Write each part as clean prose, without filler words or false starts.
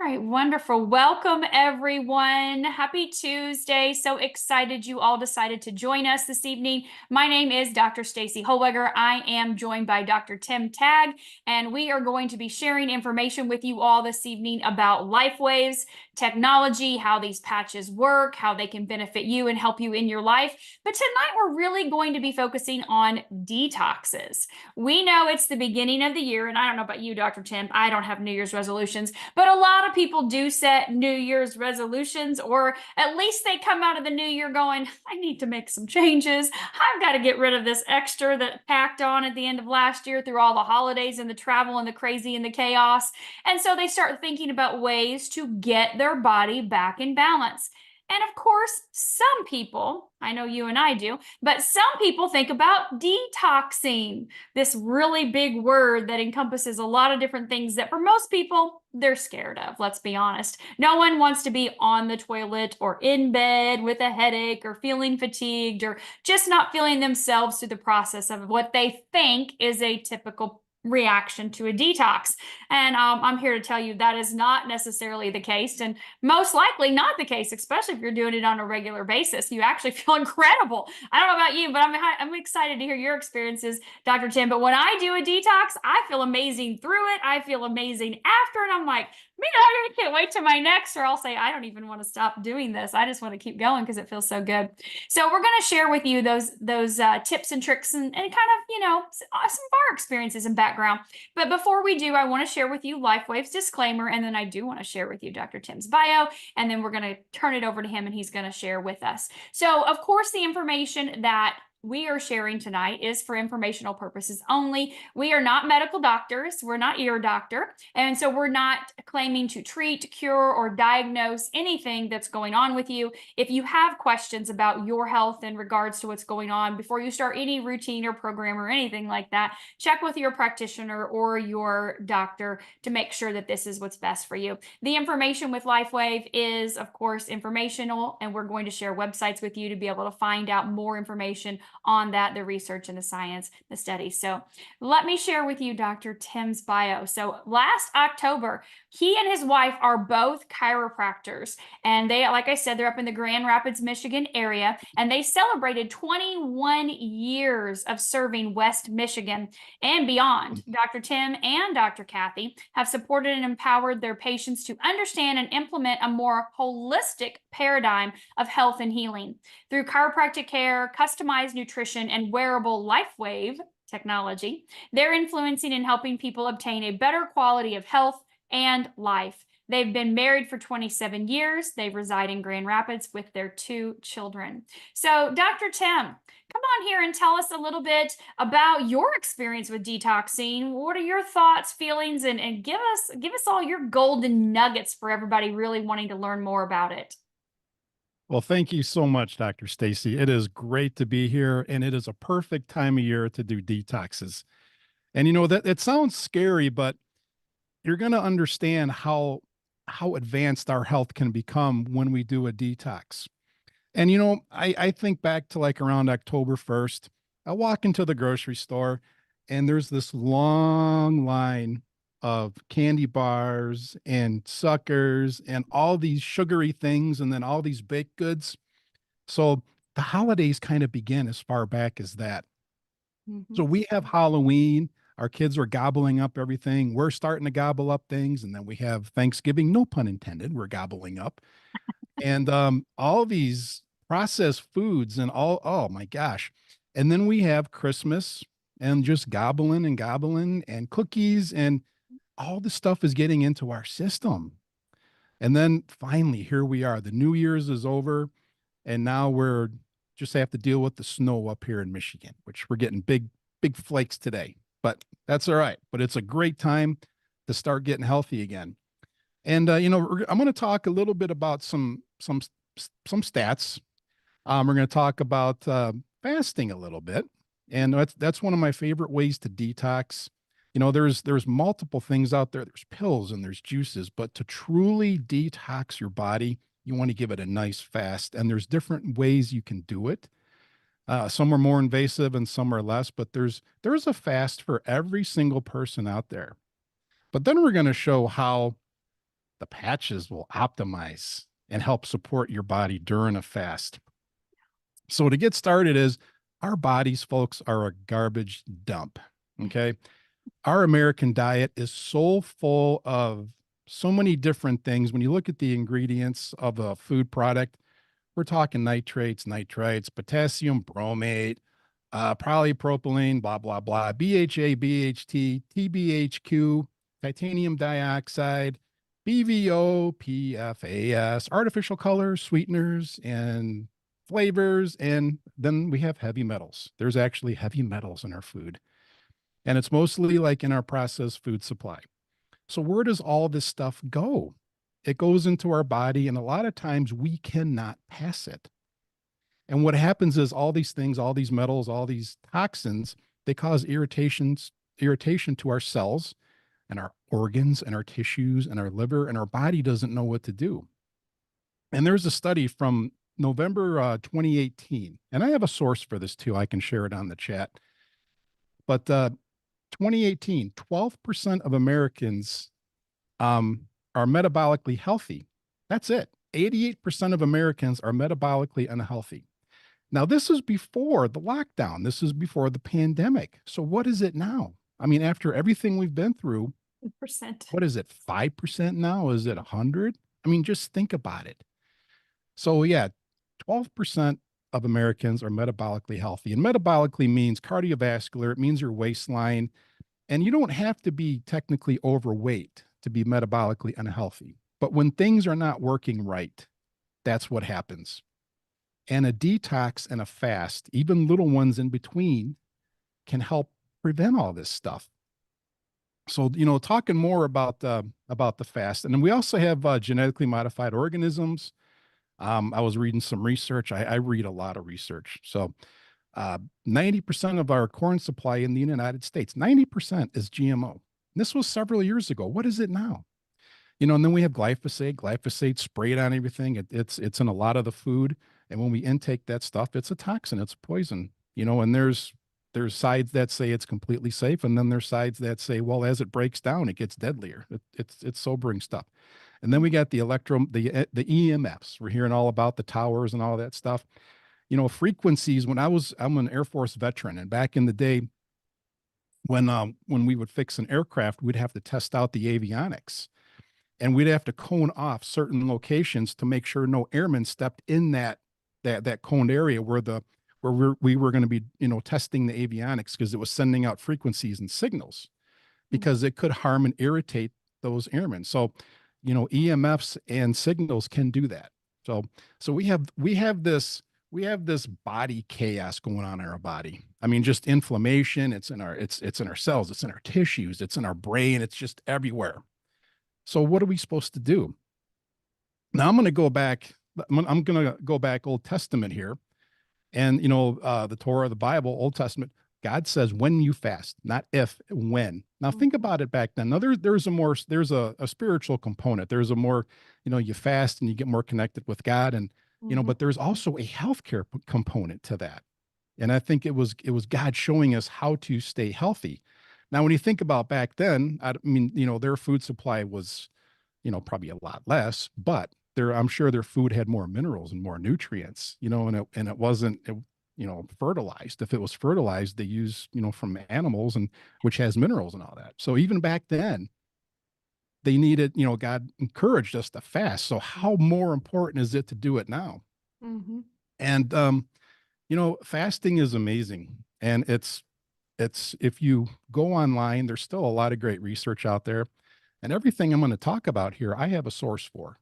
All right, wonderful. Welcome, everyone. Happy Tuesday. So excited you all decided to join us this evening. My name is Dr. Stacy Holweger. I am joined by Dr. Tim Tagg, and we are going to be sharing information with you all this evening about LifeWaves, technology, how these patches work, how they can benefit you and help you in your life. But tonight, we're really going to be focusing on detoxes. We know it's the beginning of the year, and I don't know about you, Dr. Tim. I don't have New Year's resolutions, but a lot of people do set New Year's resolutions, or at least they come out of the new year going, I need to make some changes. I've got to get rid of this extra that packed on at the end of last year through all the holidays and the travel and the crazy and the chaos. And so they start thinking about ways to get their body back in balance. And of course, some people, I know you and I do, but some people think about detoxing, this really big word that encompasses a lot of different things that for most people, they're scared of. Let's be honest. No one wants to be on the toilet or in bed with a headache or feeling fatigued or just not feeling themselves through the process of what they think is a typical reaction to a detox. And I'm here to tell you that is not necessarily the case, and most likely not the case, especially if you're doing it on a regular basis. You actually feel incredible. I don't know about you, but I'm excited to hear your experiences, Dr. Tim. But when I do a detox, I feel amazing through it. I feel amazing after, and I'm like, man, I can't wait to my next, or I'll say, I don't even want to stop doing this. I just want to keep going because it feels so good. So we're going to share with you those tips and tricks and kind of, some of our experiences and background. But before we do, I want to share with you LifeWave's disclaimer, and then I do want to share with you Dr. Tim's bio, and then we're going to turn it over to him and he's going to share with us. So of course, the information that we are sharing tonight is for informational purposes only. We are not medical doctors. We're not ear doctor. And so we're not claiming to treat, cure, or diagnose anything that's going on with you. If you have questions about your health in regards to what's going on before you start any routine or program or anything like that, check with your practitioner or your doctor to make sure that this is what's best for you. The information with LifeWave is, of course, informational, and we're going to share websites with you to be able to find out more information on that, the research and the science, the studies. So let me share with you Dr. Tim's bio. So last October, he and his wife are both chiropractors. And they, like I said, they're up in the Grand Rapids, Michigan area. And they celebrated 21 years of serving West Michigan and beyond. Dr. Tim and Dr. Kathy have supported and empowered their patients to understand and implement a more holistic paradigm of health and healing. Through chiropractic care, customized nutrition, and wearable LifeWave technology, they're influencing and helping people obtain a better quality of health and life. They've been married for 27 years. They reside in Grand Rapids with their 2 children. So, Dr. Tim, come on here and tell us a little bit about your experience with detoxing. What are your thoughts, feelings, and give us all your golden nuggets for everybody really wanting to learn more about it. Well, thank you so much, Dr. Stacy. It is great to be here, and it is a perfect time of year to do detoxes. And that it sounds scary, but you're going to understand how advanced our health can become when we do a detox. And I think back to like around October 1st, I walk into the grocery store and there's this long line of candy bars and suckers and all these sugary things and then all these baked goods. So the holidays kind of begin as far back as that. So Mhm. we have Halloween. Our kids are gobbling up everything. We're starting to gobble up things. And then we have Thanksgiving, no pun intended. We're gobbling up. And all these processed foods and all, oh my gosh. And then we have Christmas and just gobbling and cookies and all the stuff is getting into our system. And then finally, here we are. The New Year's is over, and now we're just have to deal with the snow up here in Michigan, which we're getting big flakes today. But that's all right. But it's a great time to start getting healthy again. And I'm going to talk a little bit about some stats. We're going to talk about fasting a little bit, and that's one of my favorite ways to detox. There's multiple things out there. There's pills and there's juices, but to truly detox your body, you want to give it a nice fast. And there's different ways you can do it. Some are more invasive and some are less, but there's a fast for every single person out there. But then we're going to show how the patches will optimize and help support your body during a fast. So to get started is our bodies, folks, are a garbage dump. Okay. Our American diet is so full of so many different things. When you look at the ingredients of a food product, we're talking nitrates, nitrites, potassium bromate, polypropylene, blah, blah, blah, BHA, BHT, TBHQ, titanium dioxide, BVO, PFAS, artificial colors, sweeteners, and flavors. And then we have heavy metals. There's actually heavy metals in our food. And it's mostly like in our processed food supply. So where does all this stuff go? It goes into our body, and a lot of times we cannot pass it. And what happens is all these things, all these metals, all these toxins, they cause irritation to our cells and our organs and our tissues and our liver, and our body doesn't know what to do. And there's a study from November 2018, and I have a source for this too. I can share it on the chat. But 2018, 12% of Americans are metabolically healthy. That's it. 88% of Americans are metabolically unhealthy. Now, this is before the lockdown. This is before the pandemic. So what is it now? I mean, after everything we've been through, Percent. what is it, 5% now? Is it 100? I mean, just think about it. So yeah, 12% of Americans are metabolically healthy. And metabolically means cardiovascular. It means your waistline. And you don't have to be technically overweight to be metabolically unhealthy. But when things are not working right, that's what happens. And a detox and a fast, even little ones in between, can help prevent all this stuff. So, talking more about the fast, and then we also have genetically modified organisms. I was reading some research. I read a lot of research. So, 90% of our corn supply in the United States, 90% is GMO. This was several years ago. What is it now? And then we have glyphosate sprayed on everything. It's in a lot of the food. And when we intake that stuff, it's a toxin, it's poison, and there's sides that say it's completely safe. And then there's sides that say, well, as it breaks down, it gets deadlier. It's sobering stuff. And then we got the EMFs. We're hearing all about the towers and all that stuff. Frequencies. I'm an Air Force veteran, and back in the day, when we would fix an aircraft, we'd have to test out the avionics, and we'd have to cone off certain locations to make sure no airmen stepped in that coned area where we were going to be, testing the avionics, because it was sending out frequencies and signals, because it could harm and irritate those airmen. So, EMFs and signals can do that. So we have this body chaos going on in our body. I mean, just inflammation. It's in our cells. It's in our tissues. It's in our brain. It's just everywhere. So what are we supposed to do? Now I'm going to go back. I'm going to go back Old Testament here, and the Torah, the Bible, Old Testament. God says when you fast, not if, when. Now think about it back then. Now there's a spiritual component. There's a more, you fast and you get more connected with God, and but there's also a healthcare component to that. And I think it was God showing us how to stay healthy. Now, when you think about back then, I mean, their food supply was, probably a lot less, but I'm sure their food had more minerals and more nutrients, and it wasn't, fertilized. If it was fertilized, they use, from animals, and which has minerals and all that. So even back then, they needed, God encouraged us to fast. So how more important is it to do it now? Mm-hmm. And, fasting is amazing. And it's, if you go online, there's still a lot of great research out there, and everything I'm going to talk about here, I have a source for.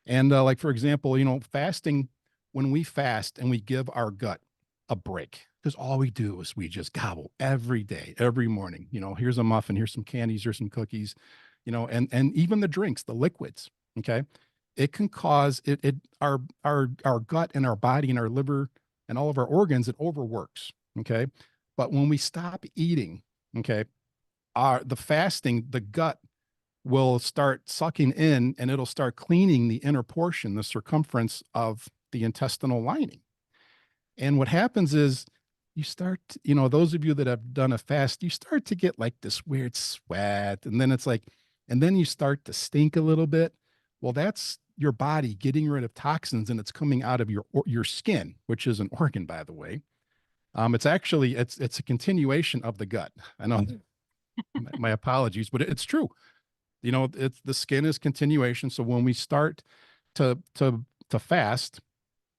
And like, for example, fasting, when we fast and we give our gut a break, because all we do is we just gobble every day, every morning, here's a muffin, here's some candies, here's some cookies, and even the drinks, the liquids. Okay. It can cause our gut and our body and our liver and all of our organs, it overworks. Okay. But when we stop eating, okay, the fasting, the gut will start sucking in, and it'll start cleaning the inner portion, the circumference of the intestinal lining. And what happens is you start, those of you that have done a fast, you start to get like this weird sweat. And then it's like, and then you start to stink a little bit. Well, that's your body getting rid of toxins, and it's coming out of your skin, which is an organ, by the way. It's actually it's a continuation of the gut. I know, my apologies, but it's true. You know, it's the skin is continuation. So when we start to fast,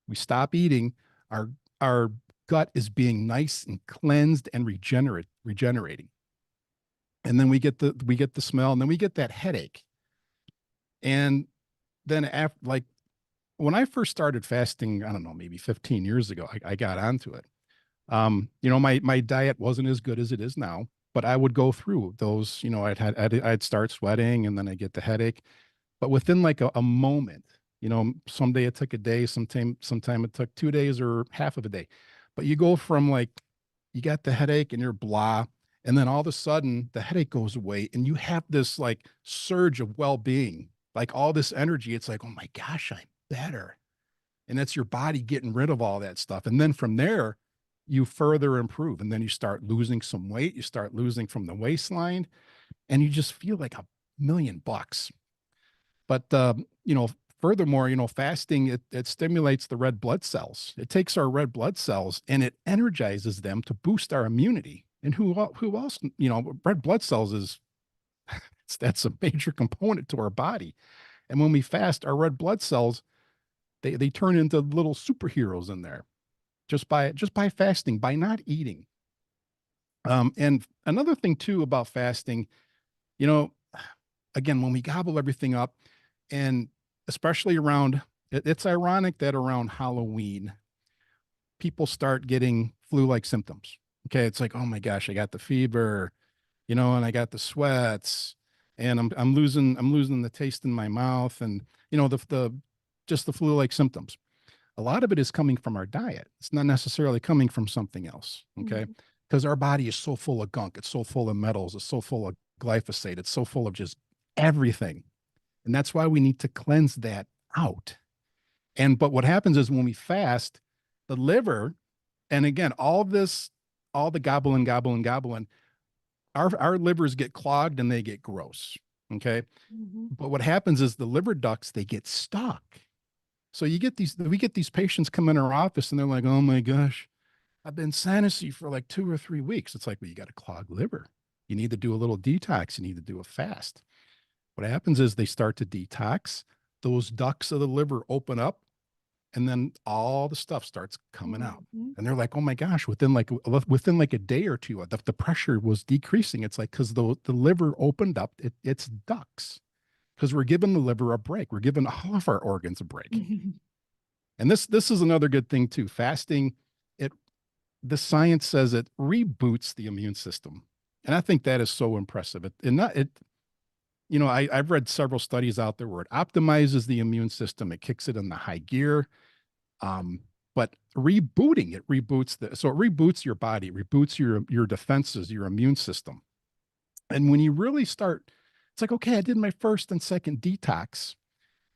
we stop eating, our our gut is being nice and cleansed and regenerating. And then we get the smell, and then we get that headache. And then after, like, when I first started fasting, I don't know, maybe 15 years ago, I got onto it. My diet wasn't as good as it is now, but I would go through those. I'd start sweating, and then I get the headache. But within like a moment, someday it took a day, sometime it took 2 days or half of a day. But you go from, like, you got the headache and you're blah, and then all of a sudden the headache goes away, and you have this like surge of well-being, like all this energy. It's like, oh my gosh, I'm better. And that's your body getting rid of all that stuff. And then from there, you further improve. And then you start losing some weight, you start losing from the waistline, and you just feel like $1 million. But furthermore, fasting, it stimulates the red blood cells. It takes our red blood cells and it energizes them to boost our immunity. And who else? Red blood cells that's a major component to our body. And when we fast, our red blood cells, they turn into little superheroes in there, just by fasting, by not eating. And another thing too about fasting, you know, again, when we gobble everything up, and especially it's ironic that around Halloween, people start getting flu-like symptoms. Okay, it's like, oh my gosh, I got the fever, and I got the sweats, and I'm losing the taste in my mouth, and the just the flu-like symptoms. A lot of it is coming from our diet. It's not necessarily coming from something else. Okay, Mhm. because our body is so full of gunk, it's so full of metals, it's so full of glyphosate, it's so full of just everything. And that's why we need to cleanse that out. But what happens is when we fast, the liver, and again, all the gobbling, our livers get clogged and they get gross. Okay. Mhm. But what happens is the liver ducts, they get stuck. So we get these patients come in our office and they're like, oh my gosh, I've been sinusy for like 2 or 3 weeks. It's like, well, you got a clogged liver. You need to do a little detox. You need to do a fast. What happens is they start to detox. Those ducts of the liver open up, and then all the stuff starts coming out. Mhm. And they're like, "Oh my gosh!" Within like a day or two, the pressure was decreasing. It's like because the liver opened up its ducts, because we're giving the liver a break. We're giving all of our organs a break. Mhm. And this is another good thing too. Fasting, it the science says it reboots the immune system, and I think that is so impressive. I've read several studies out there where it optimizes the immune system, it kicks it in the high gear. But so it reboots your body, reboots your defenses, your immune system. And when you really start, it's like, okay, I did my first and second detox.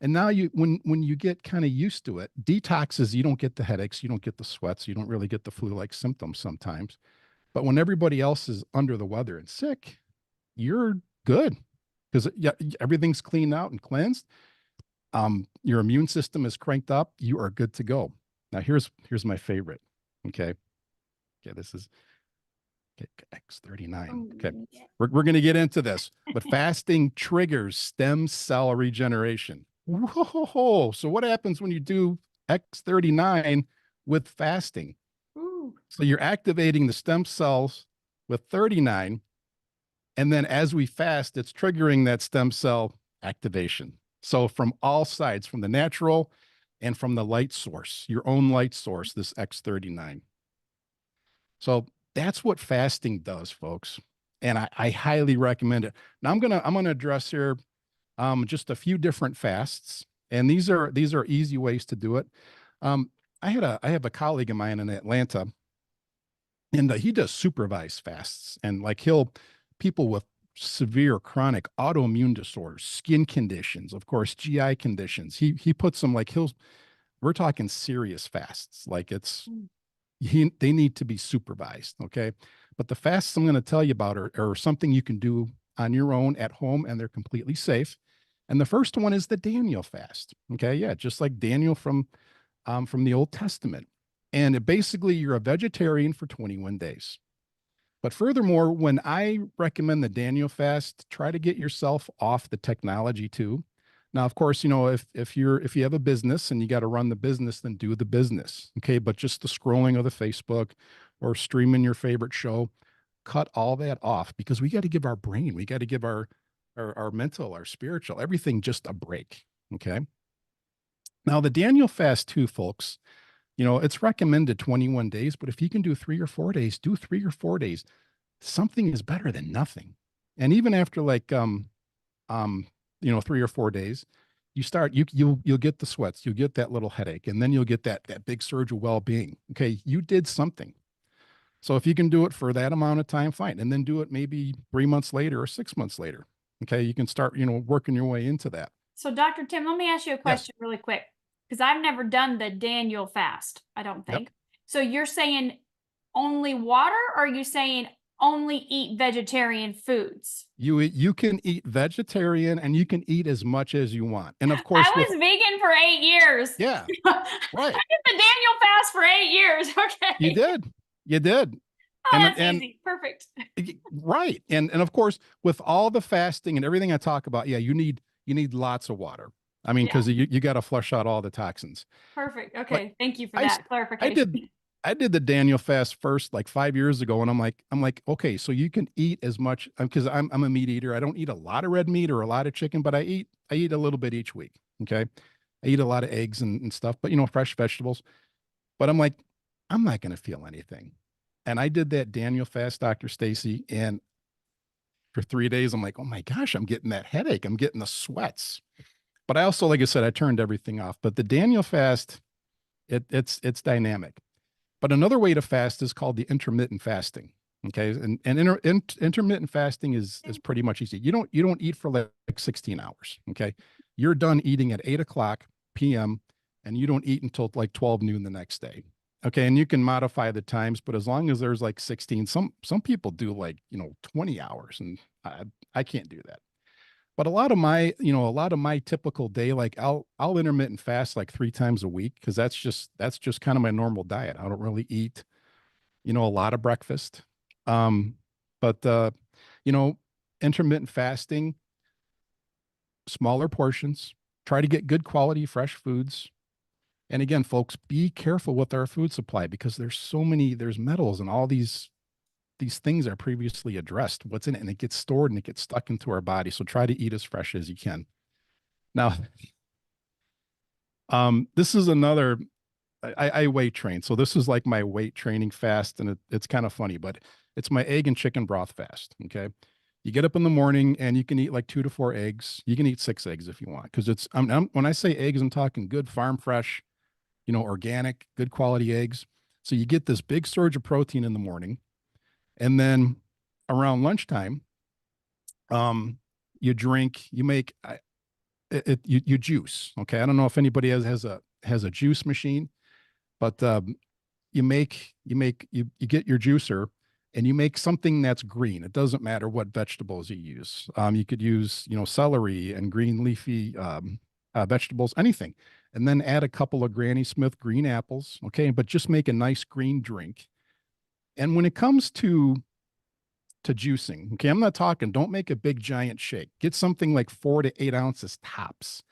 And now when you get kind of used to it, detoxes, you don't get the headaches, you don't get the sweats, you don't really get the flu-like symptoms sometimes. But when everybody else is under the weather and sick, you're good, because yeah, everything's cleaned out and cleansed. Your immune system is cranked up. You are good to go. Now here's my favorite. Okay. Okay. This is X39. Oh, Okay. yeah. We're going to get into this, but fasting triggers stem cell regeneration. Whoa. So what happens when you do X39 with fasting? Ooh. So you're activating the stem cells with 39. And then as we fast, it's triggering that stem cell activation. So from all sides, from the natural and from the light source, your own light source, this X39. So that's what fasting does, folks. And I highly recommend it. Now I'm gonna address here just a few different fasts. And these are easy ways to do it. Um, I have a colleague of mine in Atlanta, and he does supervised fasts, and like people with severe chronic autoimmune disorders, skin conditions, of course, GI conditions, he puts them, like, we're talking serious fasts, like Mm. they need to be supervised. Okay, but the fasts I'm going to tell you about are something you can do on your own at home, and they're completely safe. And the first one is the Daniel fast. Okay. Yeah. Just like Daniel from the Old Testament. And basically, you're a vegetarian for 21 days. But furthermore, when I recommend the Daniel fast, try to get yourself off the technology too. Now, of course, if you have a business and you got to run the business, then do the business. Okay. But just the scrolling of the Facebook or streaming your favorite show, cut all that off because we got to give our brain, we got to give our mental, our spiritual, everything just a break. Okay. Now, the Daniel fast too, folks, it's recommended 21 days, but if you can do 3 or 4 days, do 3 or 4 days. Something is better than nothing. And even after like 3 or 4 days, you'll get the sweats, you'll get that little headache, and then you'll get that big surge of well-being. Okay, you did something. So if you can do it for that amount of time, fine. And then do it maybe 3 months later or 6 months later. Okay, you can start, working your way into that. So, Dr. Tim, let me ask you a Yes. question really quick because I've never done the Daniel fast, I don't Yep. think. So, you're saying only water, or are you saying only eat vegetarian foods? You can eat vegetarian and you can eat as much as you want. And of course, I was vegan for 8 years. yeah, I right. did the Daniel fast for 8 years. You Okay. did. You did. Oh, And that's and easy. Perfect. right. And of course, with all the fasting and everything I talk about, yeah, you need lots of water. I mean, Yeah. because you got to flush out all the toxins. Perfect. But Okay. Thank you for I that I clarification. did I did the Daniel fast first like 5 years ago, and I'm like, okay, so you can eat as much because I'm a meat eater. I don't eat a lot of red meat or a lot of chicken, but I eat a little bit each week. Okay. I eat a lot of eggs and stuff, but fresh vegetables. But I'm like, I'm not gonna feel anything. And I did that Daniel fast, Dr. Stacy, and for 3 days, I'm like, oh my gosh, I'm getting that headache. I'm getting the sweats. But I also, like I said, I turned everything off. But the Daniel fast, it's dynamic. But another way to fast is called the intermittent fasting. Okay, and intermittent fasting is pretty much easy. You don't eat for like 16 hours. Okay, you're done eating at 8 o'clock p.m. and you don't eat until like 12 noon the next day. Okay, and you can modify the times, but as long as there's like 16, some people do like 20 hours, and I can't do that. But a lot of my typical day, like I'll intermittent fast like 3 times a week because that's just kind of my normal diet. I don't really eat, a lot of breakfast. Um, but you know, intermittent fasting, smaller portions, try to get good quality fresh foods. And again, folks, be careful with our food supply because there's metals and all these things are previously addressed. What's in it? And it gets stored and it gets stuck into our body. So try to eat as fresh as you can. Now, this is another. I weight train, so this is like my weight training fast, and it's kind of funny, but it's my egg and chicken broth fast. Okay, you get up in the morning and you can eat like 2 to 4 eggs. You can eat 6 eggs if you want, because when I say eggs, I'm talking good farm fresh, organic, good quality eggs. So you get this big surge of protein in the morning, and then around lunchtime, um, you make you juice. Okay, I don't know if anybody has a juice machine, but you get your juicer and you make something that's green. It doesn't matter what vegetables you use. You could use celery and green leafy vegetables, anything, and then add a couple of Granny Smith green apples. Okay, but just make a nice green drink. And when it comes to juicing, okay, I'm not talking. Don't make a big giant shake. Get something like 4 to 8 ounces tops.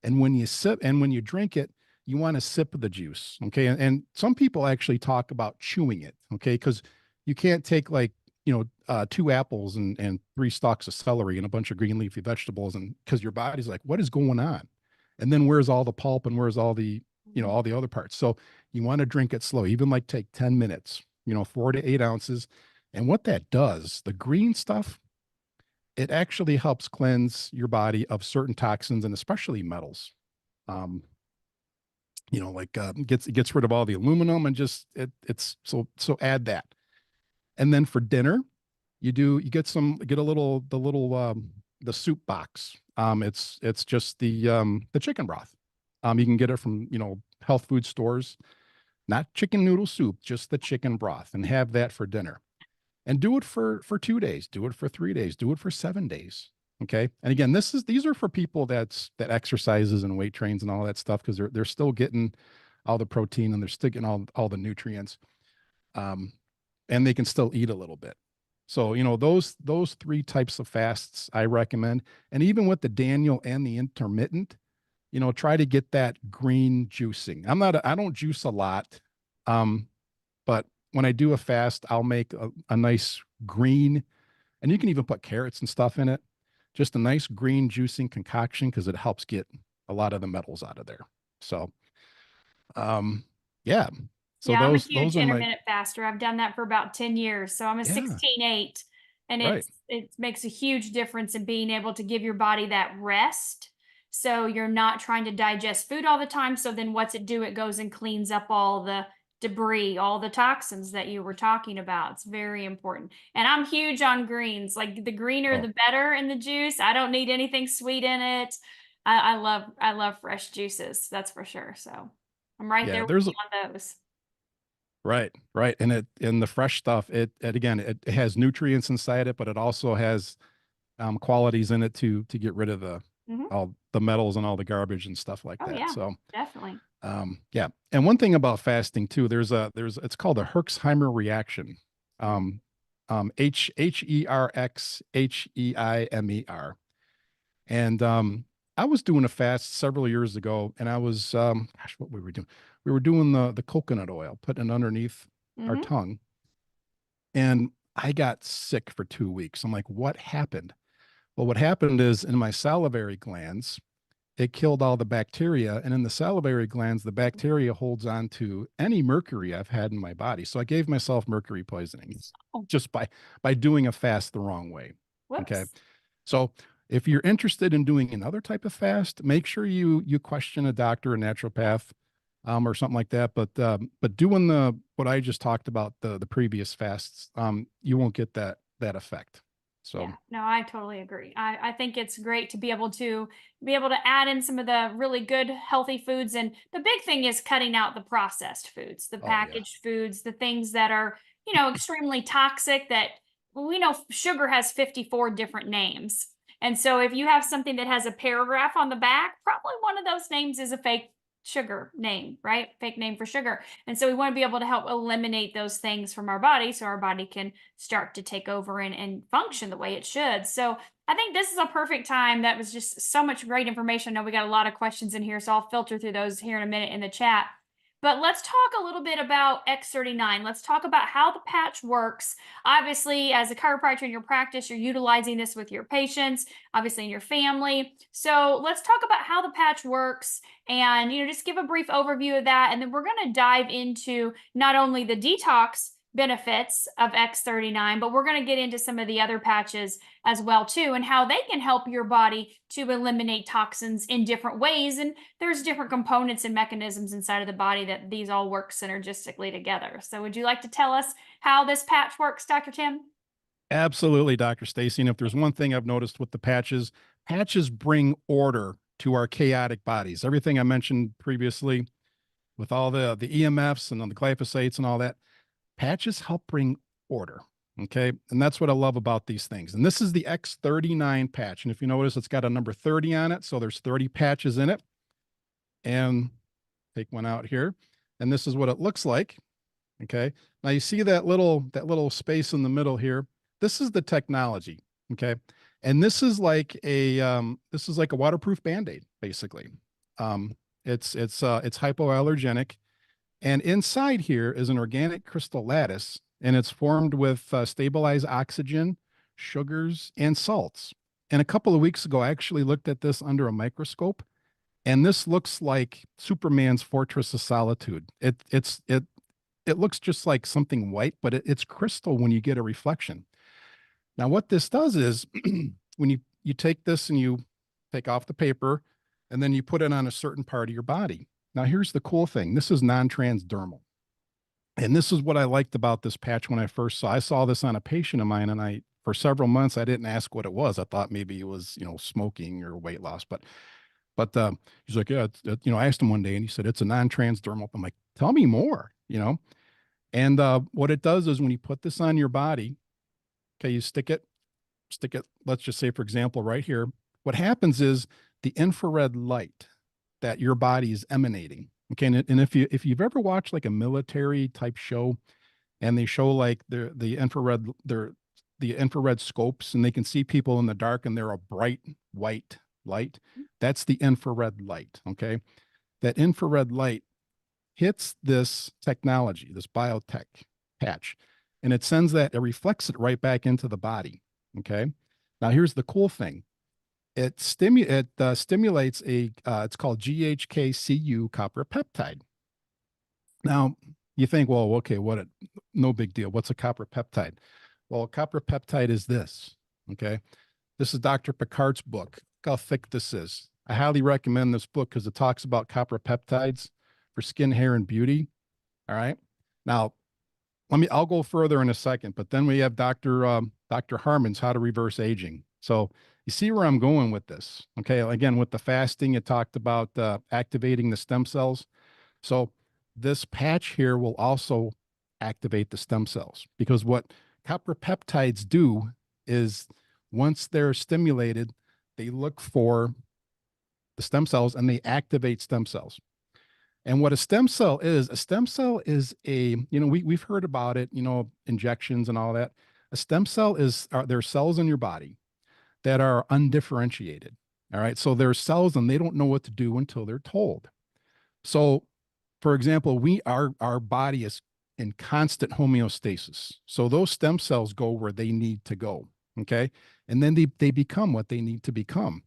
And when you drink it, you want to sip of the juice. Okay. And some people actually talk about chewing it. Okay. Because you can't take like, 2 apples and 3 stalks of celery and a bunch of green leafy vegetables. And because your body's like, what is going on? And then where's all the pulp and where's all the other parts? So you want to drink it slow, even like take 10 minutes, 4 to 8 ounces. And what that does, the green stuff, it actually helps cleanse your body of certain toxins and especially metals. Um, like gets rid of all the aluminum and just it's so add that. And then for dinner, you get a little the soup box. It's just the chicken broth. You can get it from health food stores, not chicken noodle soup, just the chicken broth, and have that for dinner. And do it for 2 days, do it for 3 days, do it for 7 days. Okay. And again, these are for people that exercises and weight trains and all that stuff because they're still getting all the protein and they're still getting all the nutrients. Um, and they can still eat a little bit. So, those three types of fasts I recommend. And even with the Daniel and the intermittent, try to get that green juicing. I don't juice a lot. But when I do a fast, I'll make a nice green, and you can even put carrots and stuff in it. Just a nice green juicing concoction because it helps get a lot of the metals out of there. So, um, yeah. So Yeah, I'm a huge those are my intermittent faster. I've done that for about 10 years. So I'm a yeah, 16/8, and right. it makes a huge difference in being able to give your body that rest. So you're not trying to digest food all the time. So then what's it do? It goes and cleans up all the debris, all the toxins that you were talking about. It's very important. And I'm huge on greens. Like the greener Oh, the better in the juice. I don't need anything sweet in it. I love fresh juices, that's for sure. So I'm right yeah, there with you on those. right. And the fresh stuff, it again, it has nutrients inside it, but it also has qualities in it to get rid of Mhm. all the metals and all the garbage and stuff like Oh, that. yeah, So, definitely. yeah. And one thing about fasting too, it's called a Herxheimer reaction. Mm, Herxheimer. And I was doing a fast several years ago, and I was gosh, what we were doing? We were doing the coconut oil, putting it underneath our mhm. tongue, and I got sick for 2 weeks. I'm like, what happened? Well, what happened is in my salivary glands, it killed all the bacteria. And in the salivary glands, the bacteria holds on to any mercury I've had in my body. So I gave myself mercury poisoning Oh, just by doing a fast the wrong way. Okay. whoops. So if you're interested in doing another type of fast, make sure you question a doctor, a naturopath, or something like that. But doing the what I just talked about, the previous fasts, you won't get that effect. So Yeah, no, I totally agree. I think it's great to be able to add in some of the really good healthy foods. And the big thing is cutting out the processed foods, the oh yeah. packaged foods, the things that are, extremely toxic that we know sugar has 54 different names. And so if you have something that has a paragraph on the back, probably one of those names is a fake sugar name, right? Fake name for sugar. And so we want to be able to help eliminate those things from our body so our body can start to take over and function the way it should. So I think this is a perfect time. That was just so much great information. I know we got a lot of questions in here, so I'll filter through those here in a minute in the chat. But let's talk a little bit about X39. Let's talk about how the patch works. Obviously, as a chiropractor in your practice, you're utilizing this with your patients, obviously in your family. So let's talk about how the patch works and just give a brief overview of that. And then we're going to dive into not only the detox benefits of X39, but we're going to get into some of the other patches as well too, and how they can help your body to eliminate toxins in different ways. And there's different components and mechanisms inside of the body that these all work synergistically together. So would you like to tell us how this patch works, Dr. Tim? Absolutely, Dr. Stacy. And if there's one thing I've noticed with the patches bring order to our chaotic bodies. Everything I mentioned previously with all the EMFs and the glyphosates and all that, patches help bring order. Okay. And that's what I love about these things. And this is the X39 patch. And if you notice, it's got a number 30 on it. So there's 30 patches in it. And take one out here. And this is what it looks like. Okay. Now you see that little space in the middle here. This is the technology. Okay. And this is like a waterproof Band-Aid, basically. It's hypoallergenic. And inside here is an organic crystal lattice, and it's formed with stabilized oxygen, sugars, and salts. And a couple of weeks ago, I actually looked at this under a microscope, and this looks like Superman's Fortress of Solitude. It looks just like something white, but it's crystal when you get a reflection. Now, what this does is when you take this and you take off the paper, and then you put it on a certain part of your body. Now, here's the cool thing. This is non-transdermal. And this is what I liked about this patch when I saw this on a patient of mine, and for several months, I didn't ask what it was. I thought maybe it was, smoking or weight loss, but he's like, yeah, I asked him one day and he said, it's a non-transdermal. I'm like, tell me more. And what it does is when you put this on your body, okay, you stick it stick it, let's just say, for example, right here, what happens is the infrared light that your body is emanating. Okay. And if you've ever watched like a military type show and they show like the infrared scopes and they can see people in the dark and they're a bright white light, that's the infrared light. Okay. That infrared light hits this technology, this biotech patch, and it sends that, it reflects it right back into the body. Okay. Now here's the cool thing. It stimulates it's called GHKCU copper peptide. Now you think, well, okay, no big deal. What's a copper peptide? Well, a copper peptide is this. Okay. This is Dr. Picard's book. Look how thick this is. I highly recommend this book because it talks about copper peptides for skin, hair, and beauty. All right. Now, I'll go further in a second, but then we have Dr. Harmon's How to Reverse Aging. So you see where I'm going with this. Okay. Again, with the fasting, it talked about activating the stem cells. So this patch here will also activate the stem cells because what copper peptides do is once they're stimulated, they look for the stem cells and they activate stem cells. And what a stem cell is a, we've heard about it, injections and all that. A stem cell they're cells in your body that are undifferentiated. All right. So they're cells and they don't know what to do until they're told. So, for example, our body is in constant homeostasis. So those stem cells go where they need to go. Okay. And then they become what they need to become.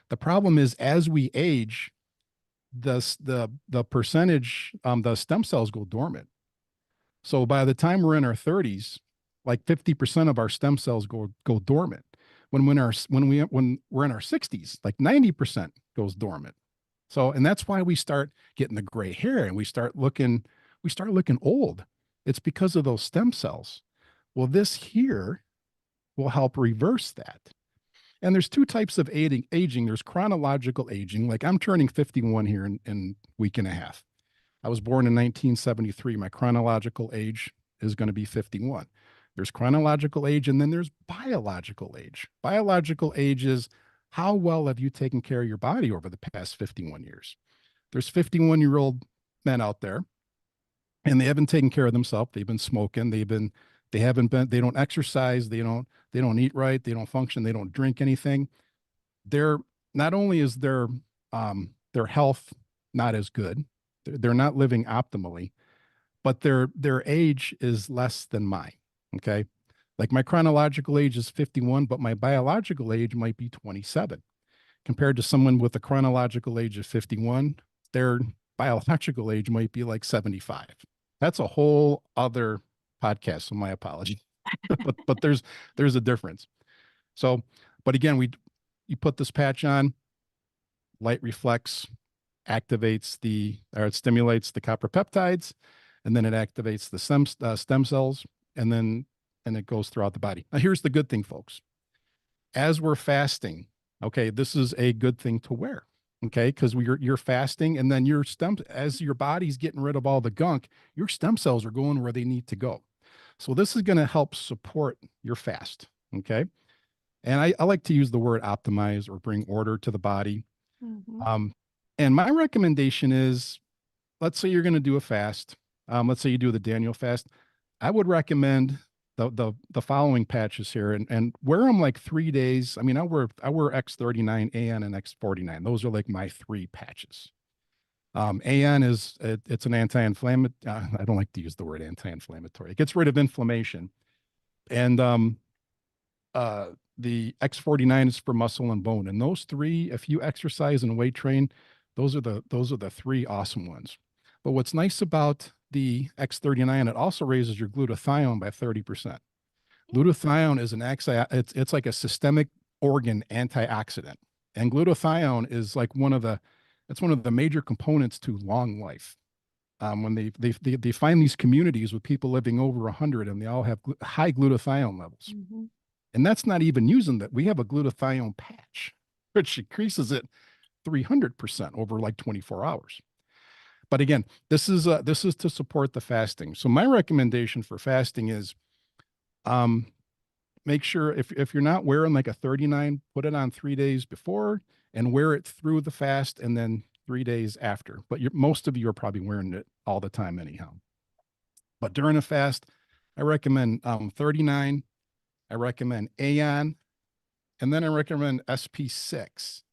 The problem is as we age, the percentage, the stem cells go dormant. So by the time we're in our 30s, like 50% of our stem cells go dormant. When we're in our 60s, like 90% goes dormant. So, and that's why we start getting the gray hair and we start looking old. It's because of those stem cells. Well, this here will help reverse that. And there's two types of aging. There's chronological aging. Like I'm turning 51 here in a week and a half. I was born in 1973. My chronological age is going to be 51. There's chronological age and then there's biological age. Biological age is how well have you taken care of your body over the past 51 years? There's 51-year-old men out there and they haven't taken care of themselves. They've been smoking. They don't exercise. They don't eat right. They don't function. They don't drink anything. They're not only is their health not as good, they're not living optimally, but their age is less than mine. Okay. Like my chronological age is 51, but my biological age might be 27 compared to someone with a chronological age of 51. Their biological age might be like 75. That's a whole other podcast. So my apology, but there's a difference. So, but again, you put this patch on, light reflects, it stimulates the copper peptides, and then it activates the stem cells, and it goes throughout the body. Now, here's the good thing, folks. As we're fasting, okay, this is a good thing to wear, okay, because you're fasting, and then as your body's getting rid of all the gunk, your stem cells are going where they need to go. So this is going to help support your fast, okay? And I like to use the word optimize or bring order to the body. Mm-hmm. And my recommendation is, let's say you're going to do a fast. Let's say you do the Daniel fast. I would recommend the following patches here and wear them like 3 days. I mean, I wear X39, AN, and X49. Those are like my 3 patches. AN it's an anti-inflammatory. I don't like to use the word anti-inflammatory. It gets rid of inflammation. And the X49 is for muscle and bone. And those 3, if you exercise and weight train, those are the 3 awesome ones. But what's nice about the X39, it also raises your glutathione by 30%. Glutathione is it's like a systemic organ antioxidant. And glutathione is like one of the major components to long life. When they find these communities with people living over 100 and they all have high glutathione levels. Mm-hmm. And that's not even using that. We have a glutathione patch, which increases it 300% over like 24 hours. But again, this is to support the fasting. So my recommendation for fasting is, make sure if you're not wearing like a 39, put it on 3 days before and wear it through the fast and then 3 days after. But most of you are probably wearing it all the time anyhow. But during a fast, I recommend 39. I recommend Aeon, and then I recommend SP6.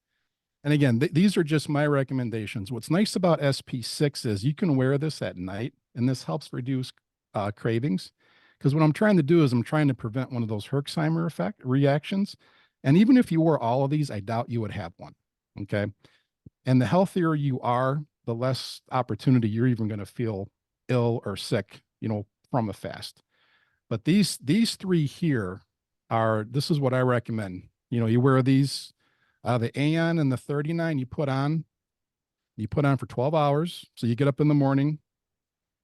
And again, these are just my recommendations. What's nice about SP6 is you can wear this at night, and this helps reduce cravings. Because what I'm trying to do is I'm trying to prevent one of those Herxheimer effect reactions. And even if you wore all of these, I doubt you would have one. Okay. And the healthier you are, the less opportunity you're even going to feel ill or sick, from a fast. But these three here this is what I recommend. You wear these, the Aeon and the 39 you put on for 12 hours. So you get up in the morning,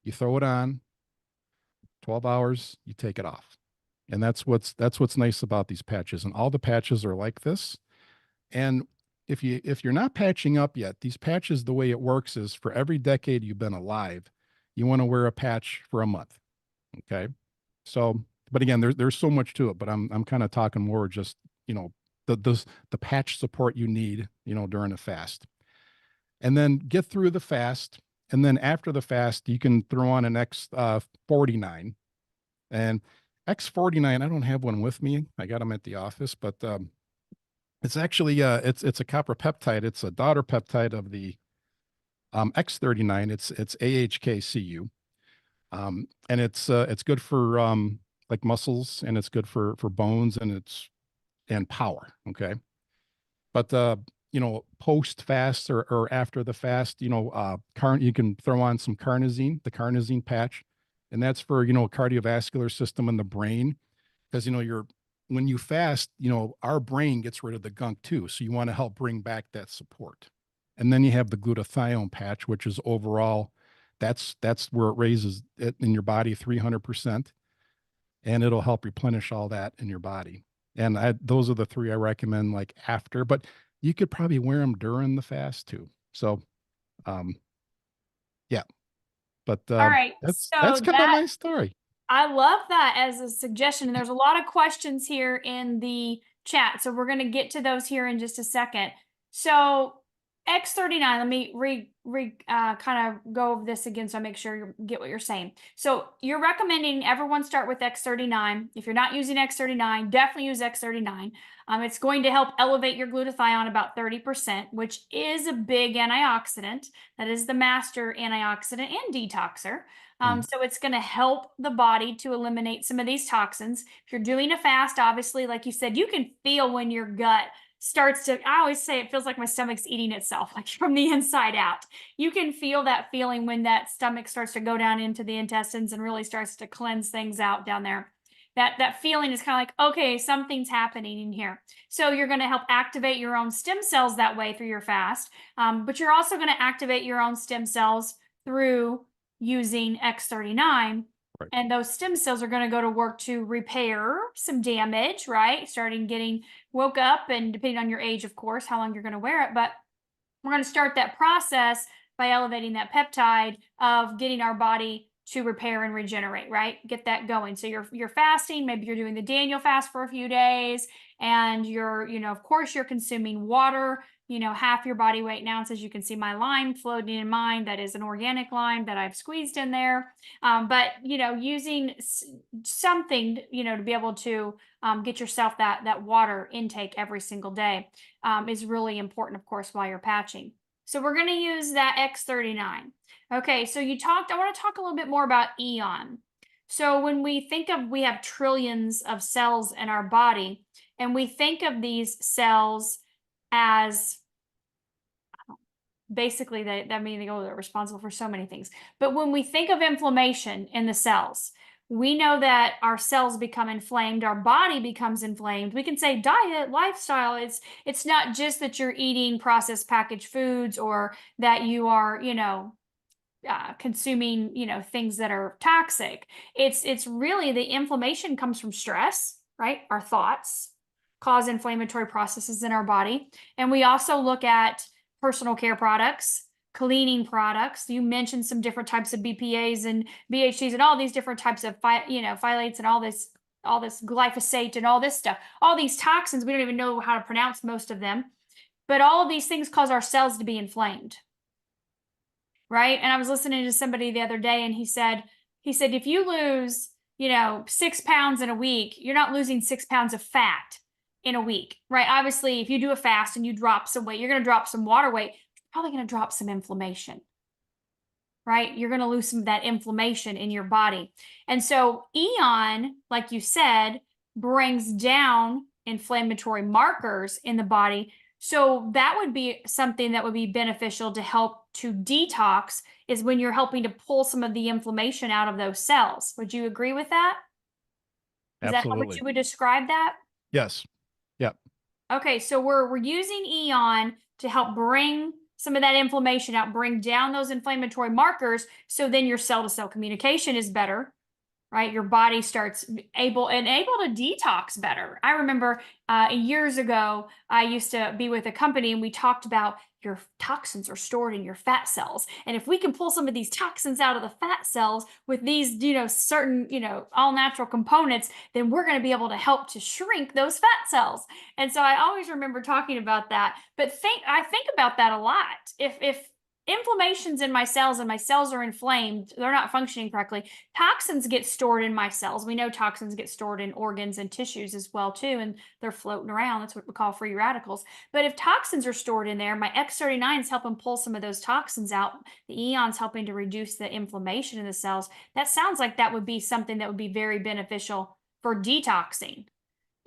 you throw it on, 12 hours, you take it off. And that's what's nice about these patches. And all the patches are like this. And if you're not patching up yet, these patches, the way it works is for every decade you've been alive, you want to wear a patch for a month. Okay. So, but again, there's so much to it, but I'm kind of talking more just, the patch support you need, during a fast. And then get through the fast. And then after the fast, you can throw on an X49. And X49, I don't have one with me. I got them at the office, but it's actually it's a copper peptide. It's a daughter peptide of the X39. It's AHKCU. And it's good for like muscles, and it's good for bones, and power. Okay. But post fast or after the fast, you can throw on some carnosine, the carnosine patch, and that's for cardiovascular system in the brain, because when you fast, our brain gets rid of the gunk too, so you want to help bring back that support. And then you have the glutathione patch, which is overall, that's where it raises it in your body 300%, and it'll help replenish all that in your body. And those are the three I recommend, like after, but you could probably wear them during the fast too. So, yeah, but All right. that's kind of my story. I love that as a suggestion. And there's a lot of questions here in the chat. So we're going to get to those here in just a second. So X39, let me kind of go over this again so I make sure you get what you're saying. So you're recommending everyone start with X39. If you're not using X39, definitely use X39. It's going to help elevate your glutathione about 30%, which is a big antioxidant. That is the master antioxidant and detoxer. So it's going to help the body to eliminate some of these toxins. If you're doing a fast, obviously, like you said, you can feel when your gut starts to, I always say it feels like my stomach's eating itself, like from the inside out. You can feel that feeling when that stomach starts to go down into the intestines and really starts to cleanse things out down there. That feeling is kind of like, okay, something's happening in here. So you're going to help activate your own stem cells that way through your fast. But you're also going to activate your own stem cells through using X39. Right. And those stem cells are going to go to work to repair some damage, right? Starting getting woke up, and depending on your age, of course, how long you're going to wear it. But we're going to start that process by elevating that peptide of getting our body to repair and regenerate, right? Get that going. So you're fasting, maybe you're doing the Daniel fast for a few days, and you're, of course, you're consuming water, half your body weight in ounces. You can see my lime floating in mine. That is an organic lime that I've squeezed in there. But, using something, to be able to get yourself that water intake every single day is really important, of course, while you're patching. So we're going to use that X39. Okay, so I want to talk a little bit more about Eon. So when we think of, we have trillions of cells in our body, and we think of these cells as basically they're responsible for so many things. But when we think of inflammation in the cells, we know that our cells become inflamed, our body becomes inflamed. We can say diet, lifestyle. It's not just that you're eating processed packaged foods, or that you are, consuming, things that are toxic. It's really the inflammation comes from stress, right? Our thoughts cause inflammatory processes in our body. And we also look at personal care products, cleaning products. You mentioned some different types of BPAs and BHCs and all these different types of phthalates and all this all this glyphosate and all this stuff, all these toxins. We don't even know how to pronounce most of them, but all of these things cause our cells to be inflamed. Right. And I was listening to somebody the other day and he said, if you lose, 6 pounds in a week, you're not losing 6 pounds of fat in a week. Right. Obviously, if you do a fast and you drop some weight, you're going to drop some water weight, you're probably going to drop some inflammation. Right. You're going to lose some of that inflammation in your body. And so Eon, like you said, brings down inflammatory markers in the body. So that would be something that would be beneficial to help to detox, is when you're helping to pull some of the inflammation out of those cells. Would you agree with that? Is that how Absolutely. you would describe that? Yes. Yep. Okay, so we're using Eon to help bring some of that inflammation out, bring down those inflammatory markers, so then your cell to cell communication is better, right? Your body starts able to detox better. I remember years ago, I used to be with a company and we talked about your toxins are stored in your fat cells. And if we can pull some of these toxins out of the fat cells with these, certain, all natural components, then we're going to be able to help to shrink those fat cells. And so I always remember talking about that. But I think about that a lot. If inflammation's in my cells and my cells are inflamed, they're not functioning correctly, toxins get stored in my cells. We know toxins get stored in organs and tissues as well too, and they're floating around. That's what we call free radicals. But if toxins are stored in there, my X39 is helping pull some of those toxins out. The Eon's helping to reduce the inflammation in the cells. That sounds like that would be something that would be very beneficial for detoxing,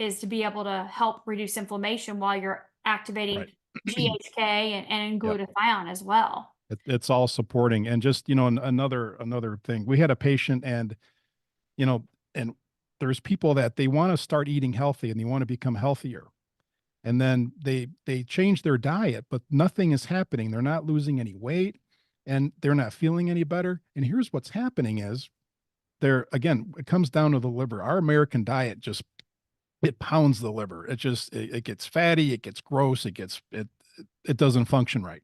is to be able to help reduce inflammation while you're activating Right. GHK and Yep. glutathione as well. It's all supporting. And just, another thing, we had a patient and, you know, and there's people that they want to start eating healthy and they want to become healthier. And then they change their diet, but nothing is happening. They're not losing any weight and they're not feeling any better. And here's what's happening is again, it comes down to the liver. Our American diet just, it pounds the liver. It gets fatty, it gets gross, it doesn't function right.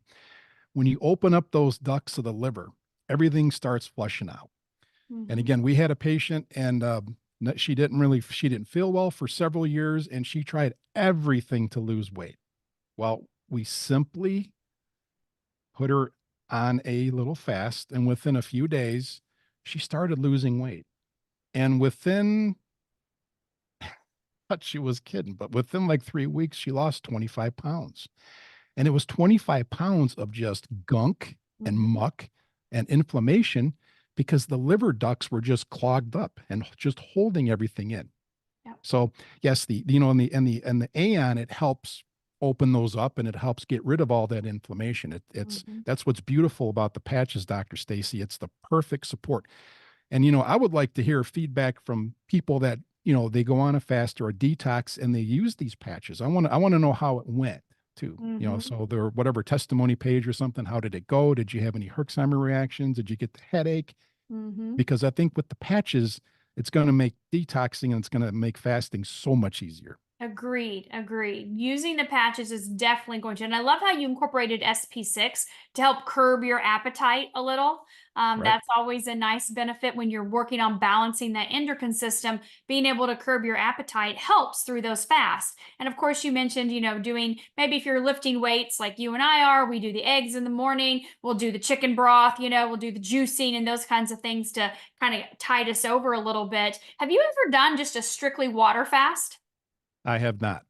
When you open up those ducts of the liver, everything starts flushing out. And Mhm. again, we had a patient and she didn't feel well for several years and she tried everything to lose weight. Well, we simply put her on a little fast and within a few days, she started losing weight. And within, thought she was kidding, but within like 3 weeks, she lost 25 pounds. And it was 25 pounds of just gunk and Mhm. muck and inflammation because the liver ducts were just clogged up and just holding everything in. Yep. So yes, and the Aeon, it helps open those up and it helps get rid of all that inflammation. Mhm. That's what's beautiful about the patches, Dr. Stacy. It's the perfect support. And I would like to hear feedback from people that, they go on a fast or a detox and they use these patches. I want to know how it went too. Mhm. So there, whatever testimony page or something, how did it go? Did you have any Herxheimer reactions? Did you get the headache? Mhm. Because I think with the patches, it's going to make detoxing and it's going to make fasting so much easier. Agreed, agreed. Using the patches is definitely going to, and I love how you incorporated SP6 to help curb your appetite a little. Right. That's always a nice benefit when you're working on balancing that endocrine system. Being able to curb your appetite helps through those fasts. And of course, you mentioned, doing, maybe if you're lifting weights like you and I are, we do the eggs in the morning, we'll do the chicken broth, we'll do the juicing and those kinds of things to kind of tide us over a little bit. Have you ever done just a strictly water fast? I have not.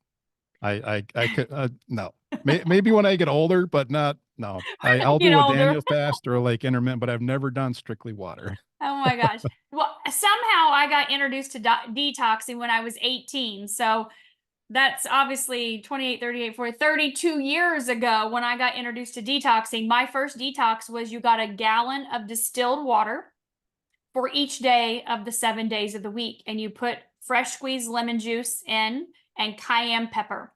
I could, no. Maybe when I get older, but not, no. I'll Get do a older. Daniel fast or like intermittent, but I've never done strictly water. Oh my gosh. Well, somehow I got introduced to detoxing when I was 18. So that's obviously 28, 38, 40, 32 years ago when I got introduced to detoxing. My first detox was you got a gallon of distilled water for each day of the 7 days of the week. And you put fresh squeezed lemon juice in and cayenne pepper,